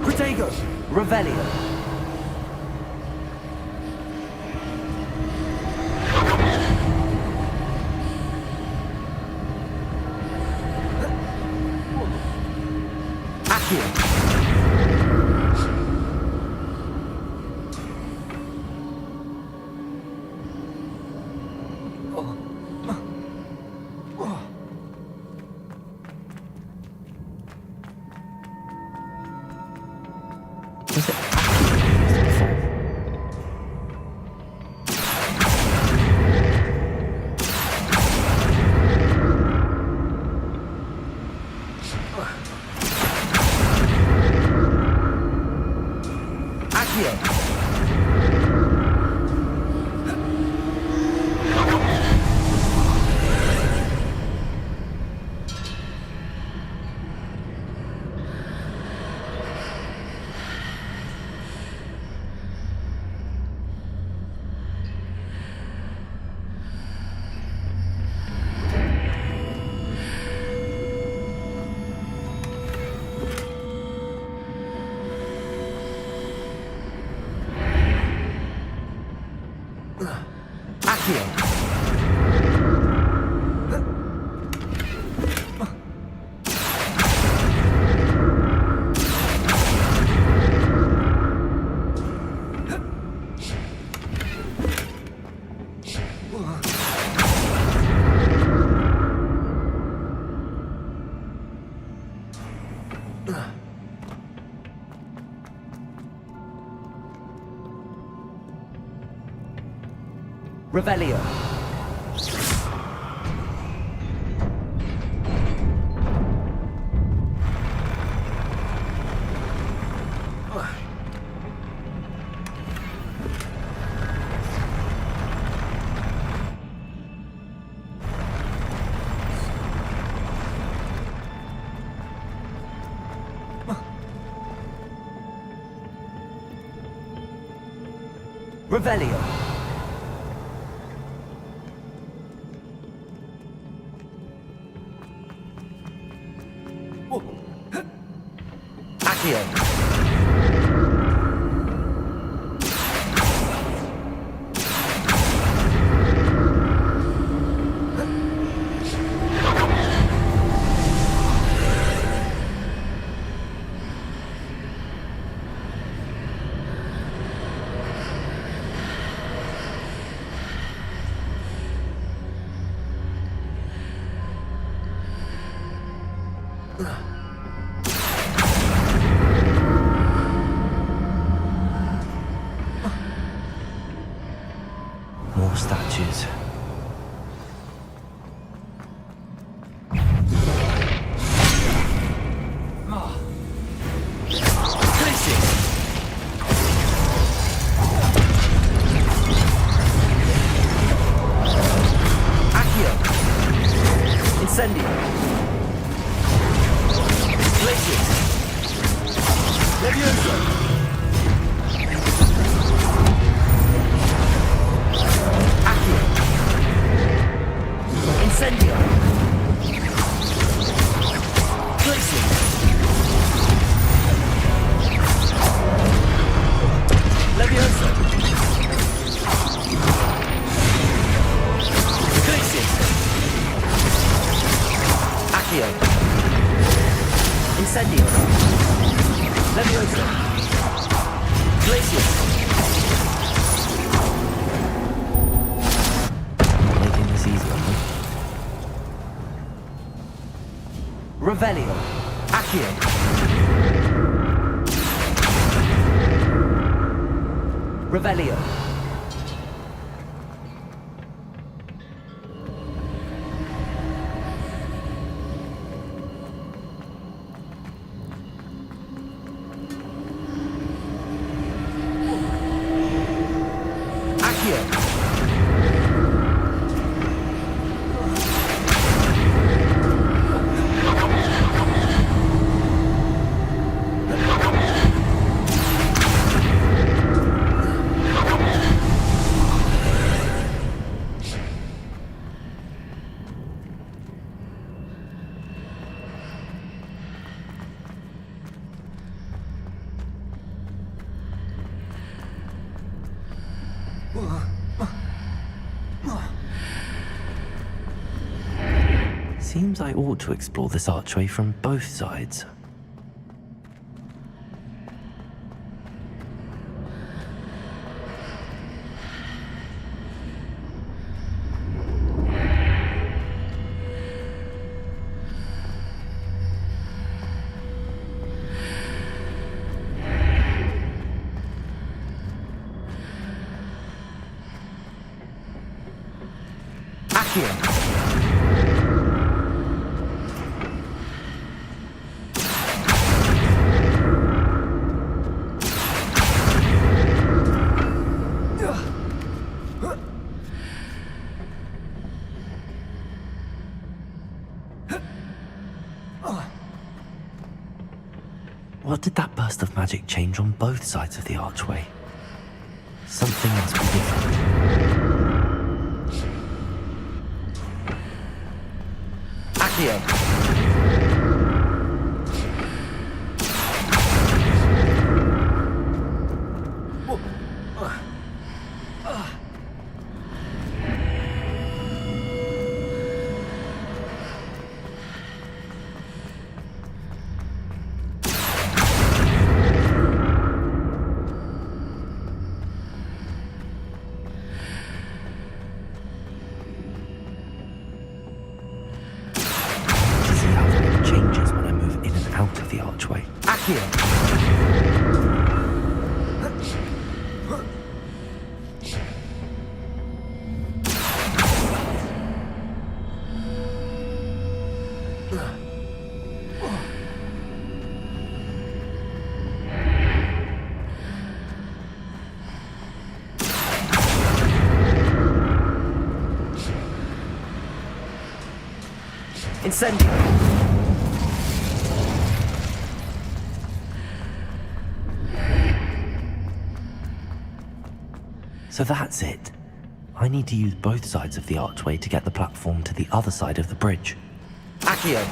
Protego. Revelio. Was it before? Accio. Accio. Revelio. Revelio. Accio. More statues. Accio. Incendio. Glacius. Leviosa. Accio. Incendio. Glacius. Leviosa. Glacius. Accio. Incendio. Leviosa. Leviosa. Glacius. Making this easy on me. Revelio. Accio. Revelio. Seems I ought to explore this archway from both sides. Accio. What did that burst of magic change on both sides of the archway? Something must be different. Accio. Incendio. So that's it. I need to use both sides of the archway to get the platform to the other side of the bridge. Accio.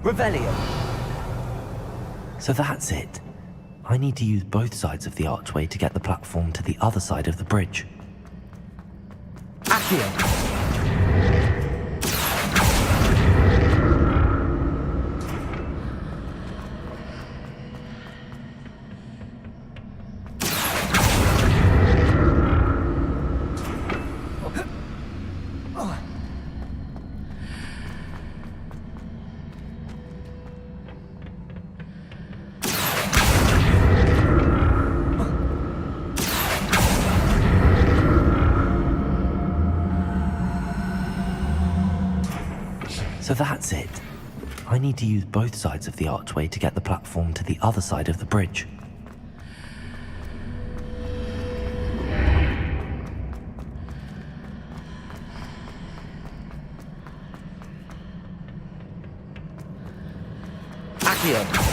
Revelio. So that's it. I need to use both sides of the archway to get the platform to the other side of the bridge. Accio. So that's it. I need to use both sides of the archway to get the platform to the other side of the bridge. Accio.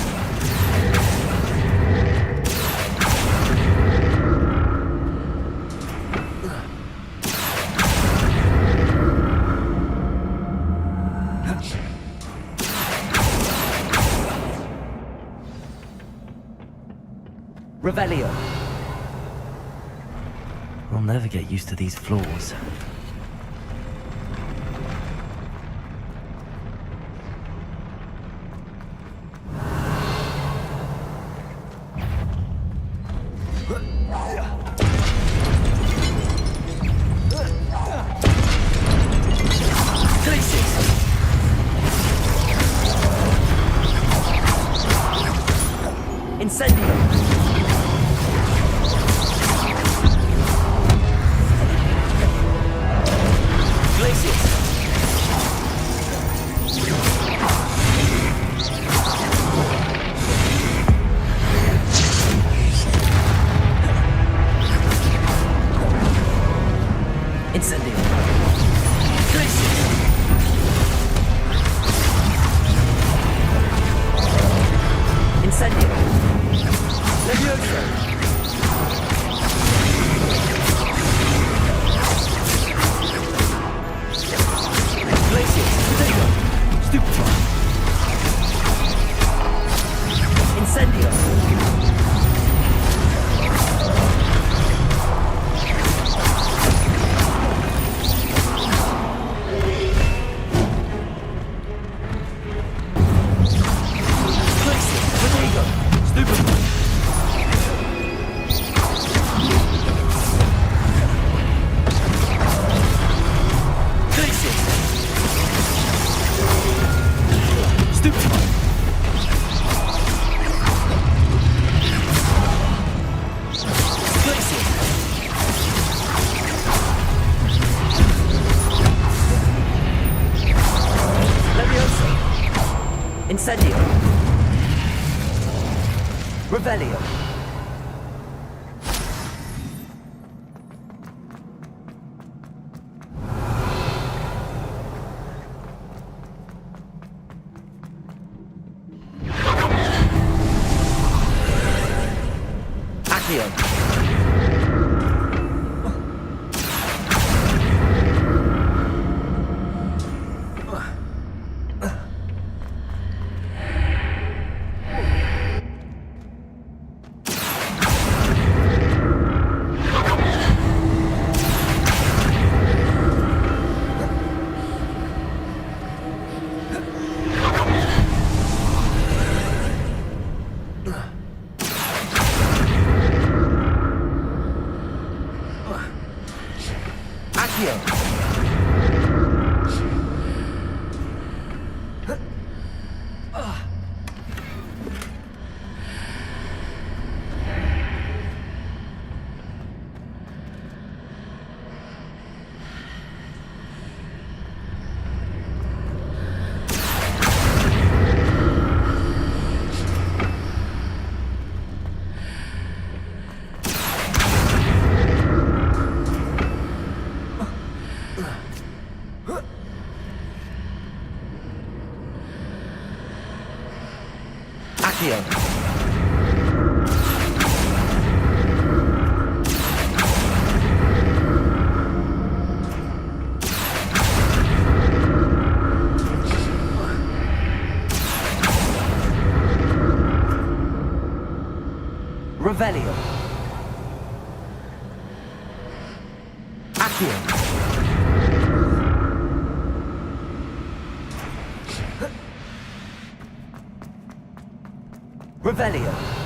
Revelio. I'll never get used to these floors. Incendio. Revelio. Accio. Revelio. Accio. Revelio.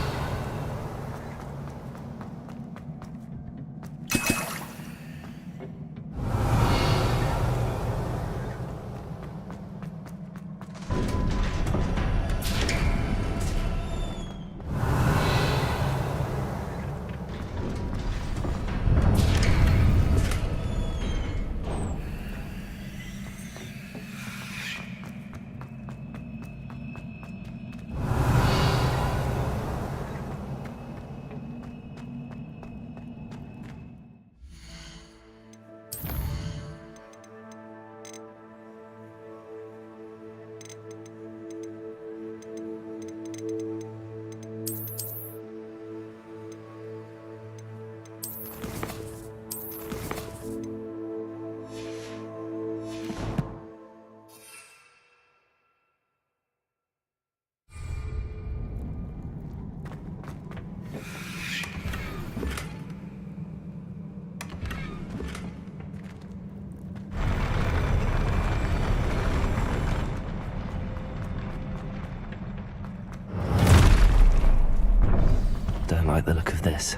like the look of this.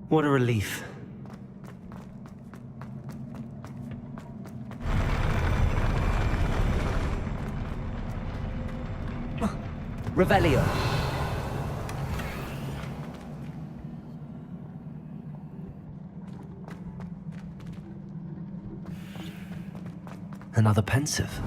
What a relief. Revelio. Another pensive.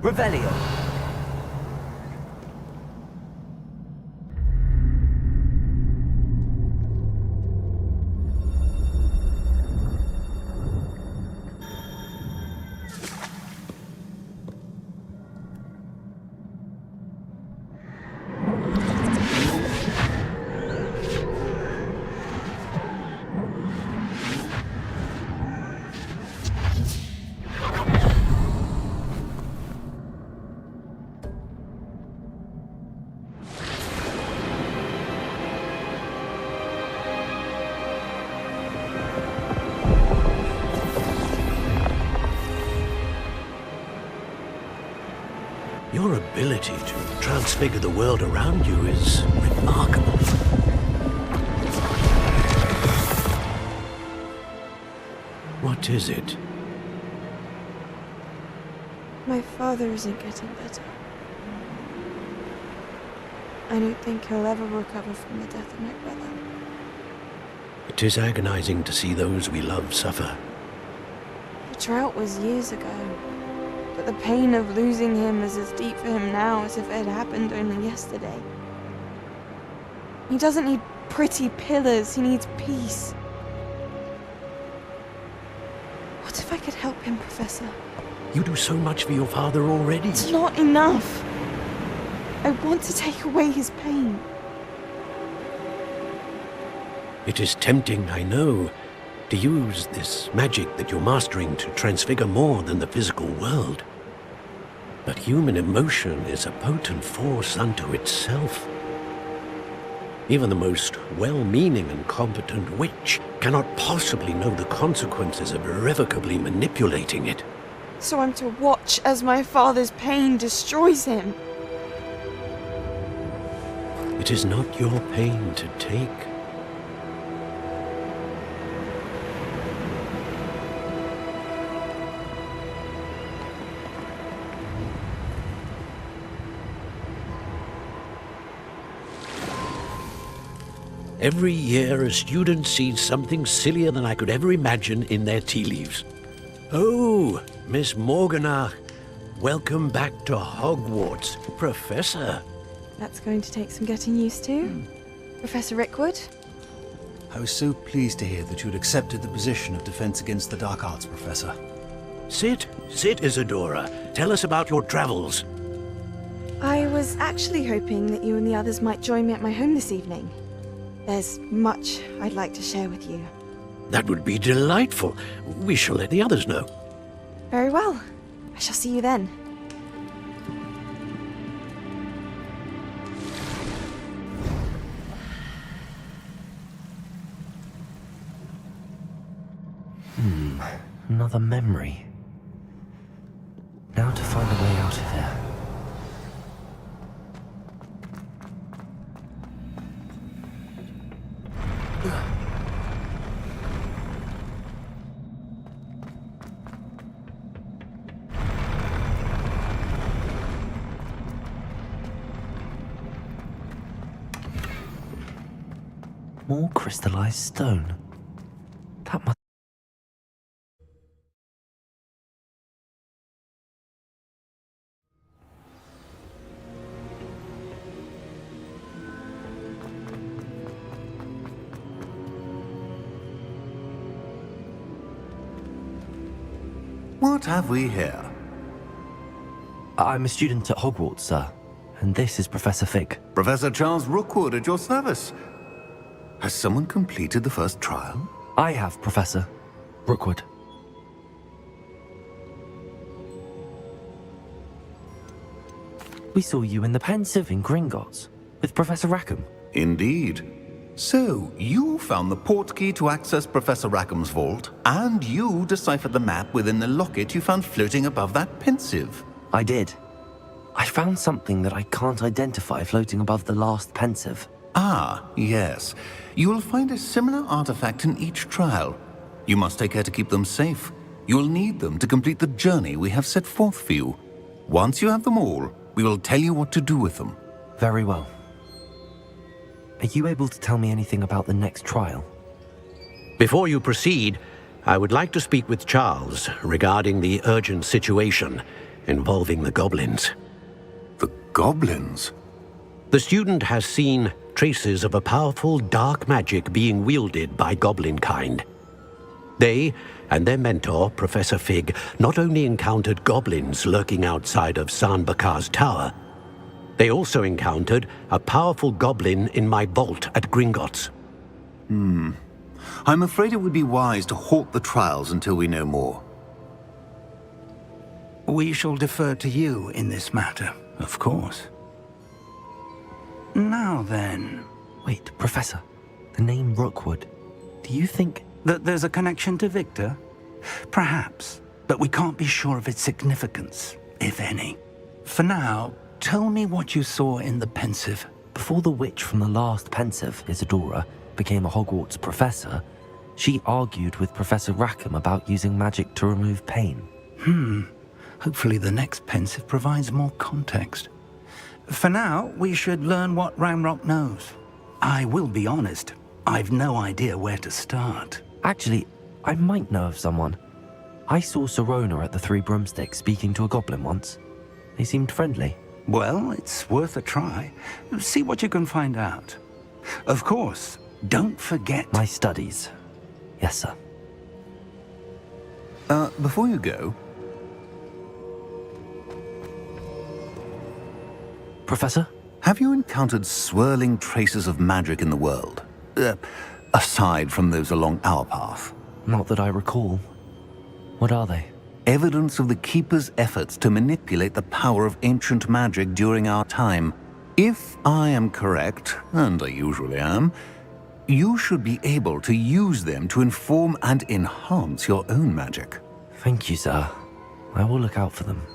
Revelio. Your ability to transfigure the world around you is remarkable. What is it? My father isn't getting better. I don't think he'll ever recover from the death of my brother. It is agonizing to see those we love suffer. The drought was years ago, but the pain of losing him is as deep for him now as if it had happened only yesterday. He doesn't need pretty pillars, he needs peace. What if I could help him, Professor? You do so much for your father already. It's not enough. I want to take away his pain. It is tempting, I know, to use this magic that you're mastering to transfigure more than the physical world. But human emotion is a potent force unto itself. Even the most well-meaning and competent witch cannot possibly know the consequences of irrevocably manipulating it. So I'm to watch as my father's pain destroys him. It is not your pain to take. Every year, a student sees something sillier than I could ever imagine in their tea leaves. Oh, Miss Morganach, welcome back to Hogwarts, Professor. That's going to take some getting used to. Professor Rickwood? I was so pleased to hear that you had accepted the position of Defense Against the Dark Arts, Professor. Sit, Isadora. Tell us about your travels. I was actually hoping that you and the others might join me at my home this evening. There's much I'd like to share with you. That would be delightful. We shall let the others know. Very well. I shall see you then. Another memory. Now to find a way out of here. More crystallized stone. That must... What have we here? I'm a student at Hogwarts, sir. And this is Professor Fig. Professor Charles Rookwood at your service. Has someone completed the first trial? I have, Professor Rookwood. We saw you in the Pensive in Gringotts with Professor Rackham. Indeed. So, you found the portkey to access Professor Rackham's vault, and you deciphered the map within the locket you found floating above that Pensive. I did. I found something that I can't identify floating above the last Pensive. Ah, yes. You will find a similar artifact in each trial. You must take care to keep them safe. You will need them to complete the journey we have set forth for you. Once you have them all, we will tell you what to do with them. Very well. Are you able to tell me anything about the next trial? Before you proceed, I would like to speak with Charles regarding the urgent situation involving the goblins. The goblins? The student has seen traces of a powerful dark magic being wielded by goblin kind. They and their mentor, Professor Fig, not only encountered goblins lurking outside of San Bakar's tower, they also encountered a powerful goblin in my vault at Gringotts. I'm afraid it would be wise to halt the trials until we know more. We shall defer to you in this matter, of course. Now then... Wait, Professor. The name Rookwood. Do you think... that there's a connection to Victor? Perhaps, but we can't be sure of its significance, if any. For now, tell me what you saw in the pensive. Before the witch from the last pensive, Isadora, became a Hogwarts professor, she argued with Professor Rackham about using magic to remove pain. Hopefully the next pensive provides more context. For now, we should learn what Ramrock knows. I will be honest, I've no idea where to start. Actually, I might know of someone. I saw Sirona at the Three Broomsticks speaking to a goblin once. They seemed friendly. Well, it's worth a try. See what you can find out. Of course, don't forget... My studies. Yes, sir. Before you go... Professor? Have you encountered swirling traces of magic in the world? Aside from those along our path? Not that I recall. What are they? Evidence of the Keeper's efforts to manipulate the power of ancient magic during our time. If I am correct, and I usually am, you should be able to use them to inform and enhance your own magic. Thank you, sir. I will look out for them.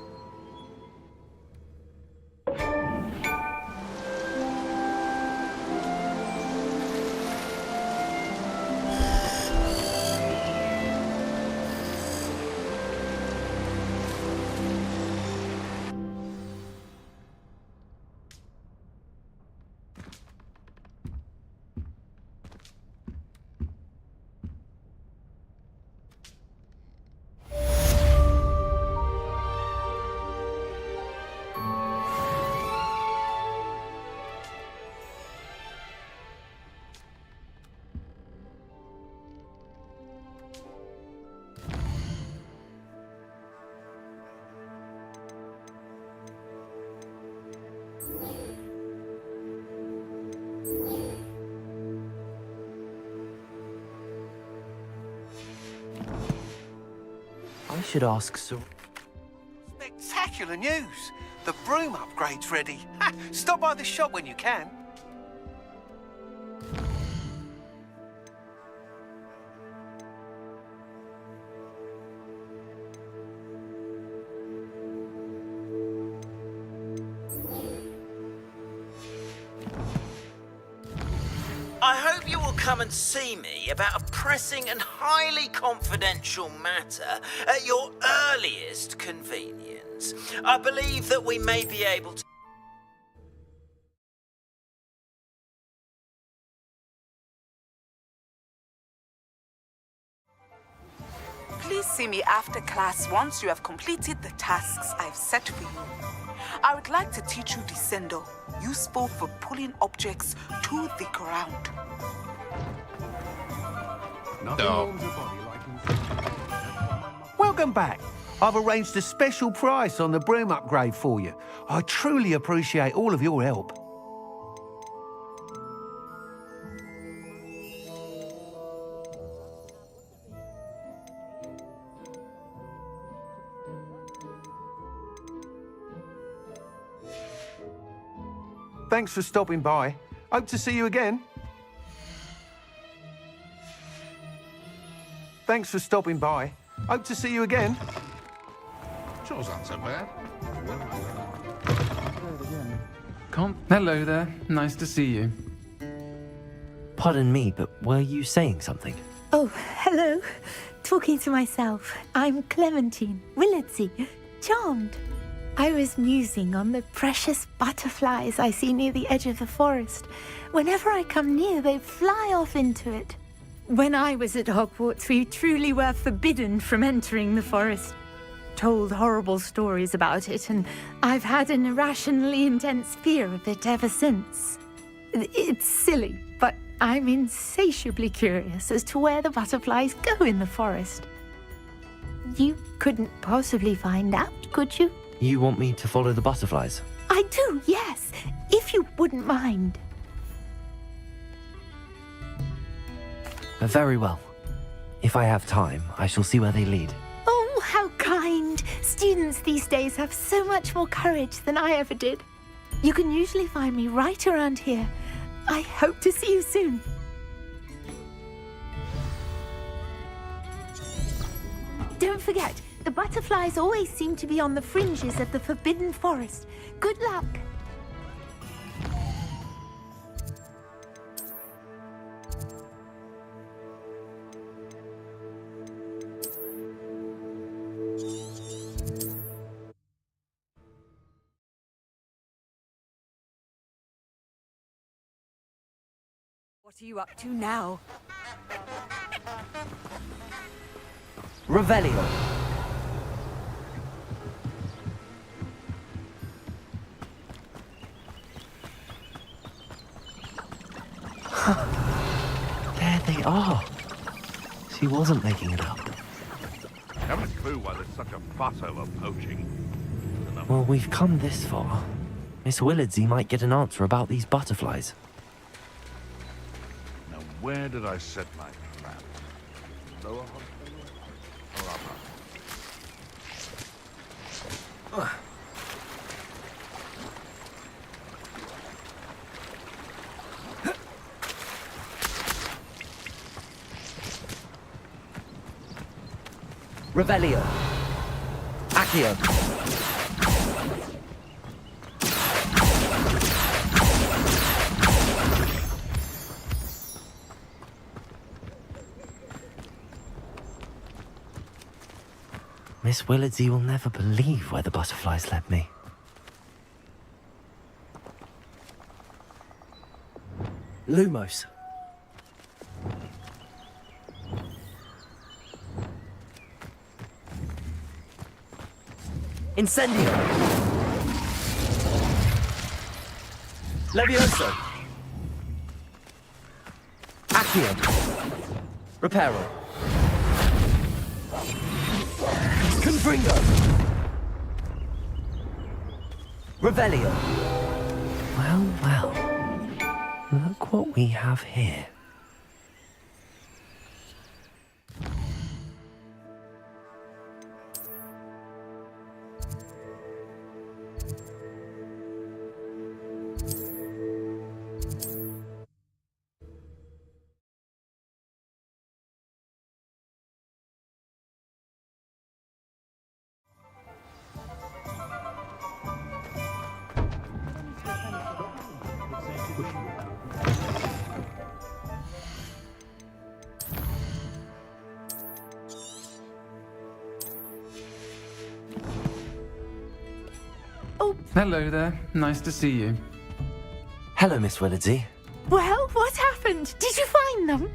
I should ask Sir... Spectacular news! The broom upgrade's ready. Ha! Stop by the shop when you can. I hope you will come and see me about a pressing and highly confidential matter at your earliest convenience. I believe that we may be able to... Please see me after class once you have completed the tasks I've set for you. I would like to teach you Descendo, useful for pulling objects to the ground. Welcome back. I've arranged a special price on the broom upgrade for you. I truly appreciate all of your help. Thanks for stopping by. Hope to see you again. Thanks for stopping by. Hope to see you again. Chore's not so bad. Hello there. Nice to see you. Pardon me, but were you saying something? Oh, hello. Talking to myself. I'm Clementine Willardsey. Charmed. I was musing on the precious butterflies I see near the edge of the forest. Whenever I come near, they fly off into it. When I was at Hogwarts, we truly were forbidden from entering the forest. Told horrible stories about it, and I've had an irrationally intense fear of it ever since. It's silly, but I'm insatiably curious as to where the butterflies go in the forest. You couldn't possibly find out, could you? You want me to follow the butterflies? I do, yes, if you wouldn't mind. Very well. If I have time, I shall see where they lead. Oh, how kind! Students these days have so much more courage than I ever did. You can usually find me right around here. I hope to see you soon. Don't forget, The butterflies always seem to be on the fringes of the Forbidden Forest. Good luck. What are you up to now? Revelio. There they are. She wasn't making it up. Haven't a clue why there's such a fuss over poaching. Well, we've come this far. Miss Willardsey might get an answer about these butterflies. Now, where did I set my trap? Lower hospital or upper? Revelio. Accio. Miss Willardsey will never believe where the butterflies led me. Lumos. Incendio. Levioso. Accio. Reparo. Confringo. Revelio. Well, well. Look what we have here. Hello there. Nice to see you. Hello, Miss Willardsey. Well, what happened? Did you find them?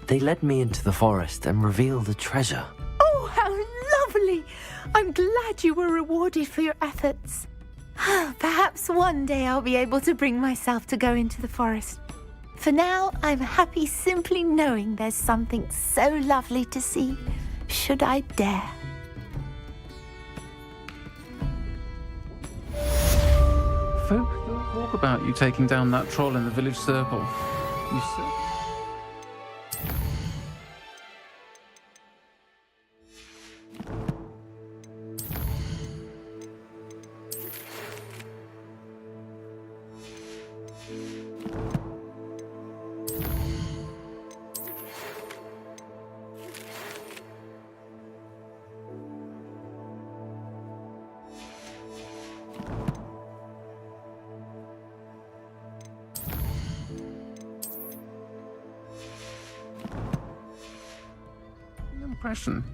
They led me into the forest and revealed a treasure. Oh, how lovely! I'm glad you were rewarded for your efforts. Perhaps one day I'll be able to bring myself to go into the forest. For now, I'm happy simply knowing there's something so lovely to see, should I dare. Folk don't talk about you taking down that troll in the village circle. You said... Impression.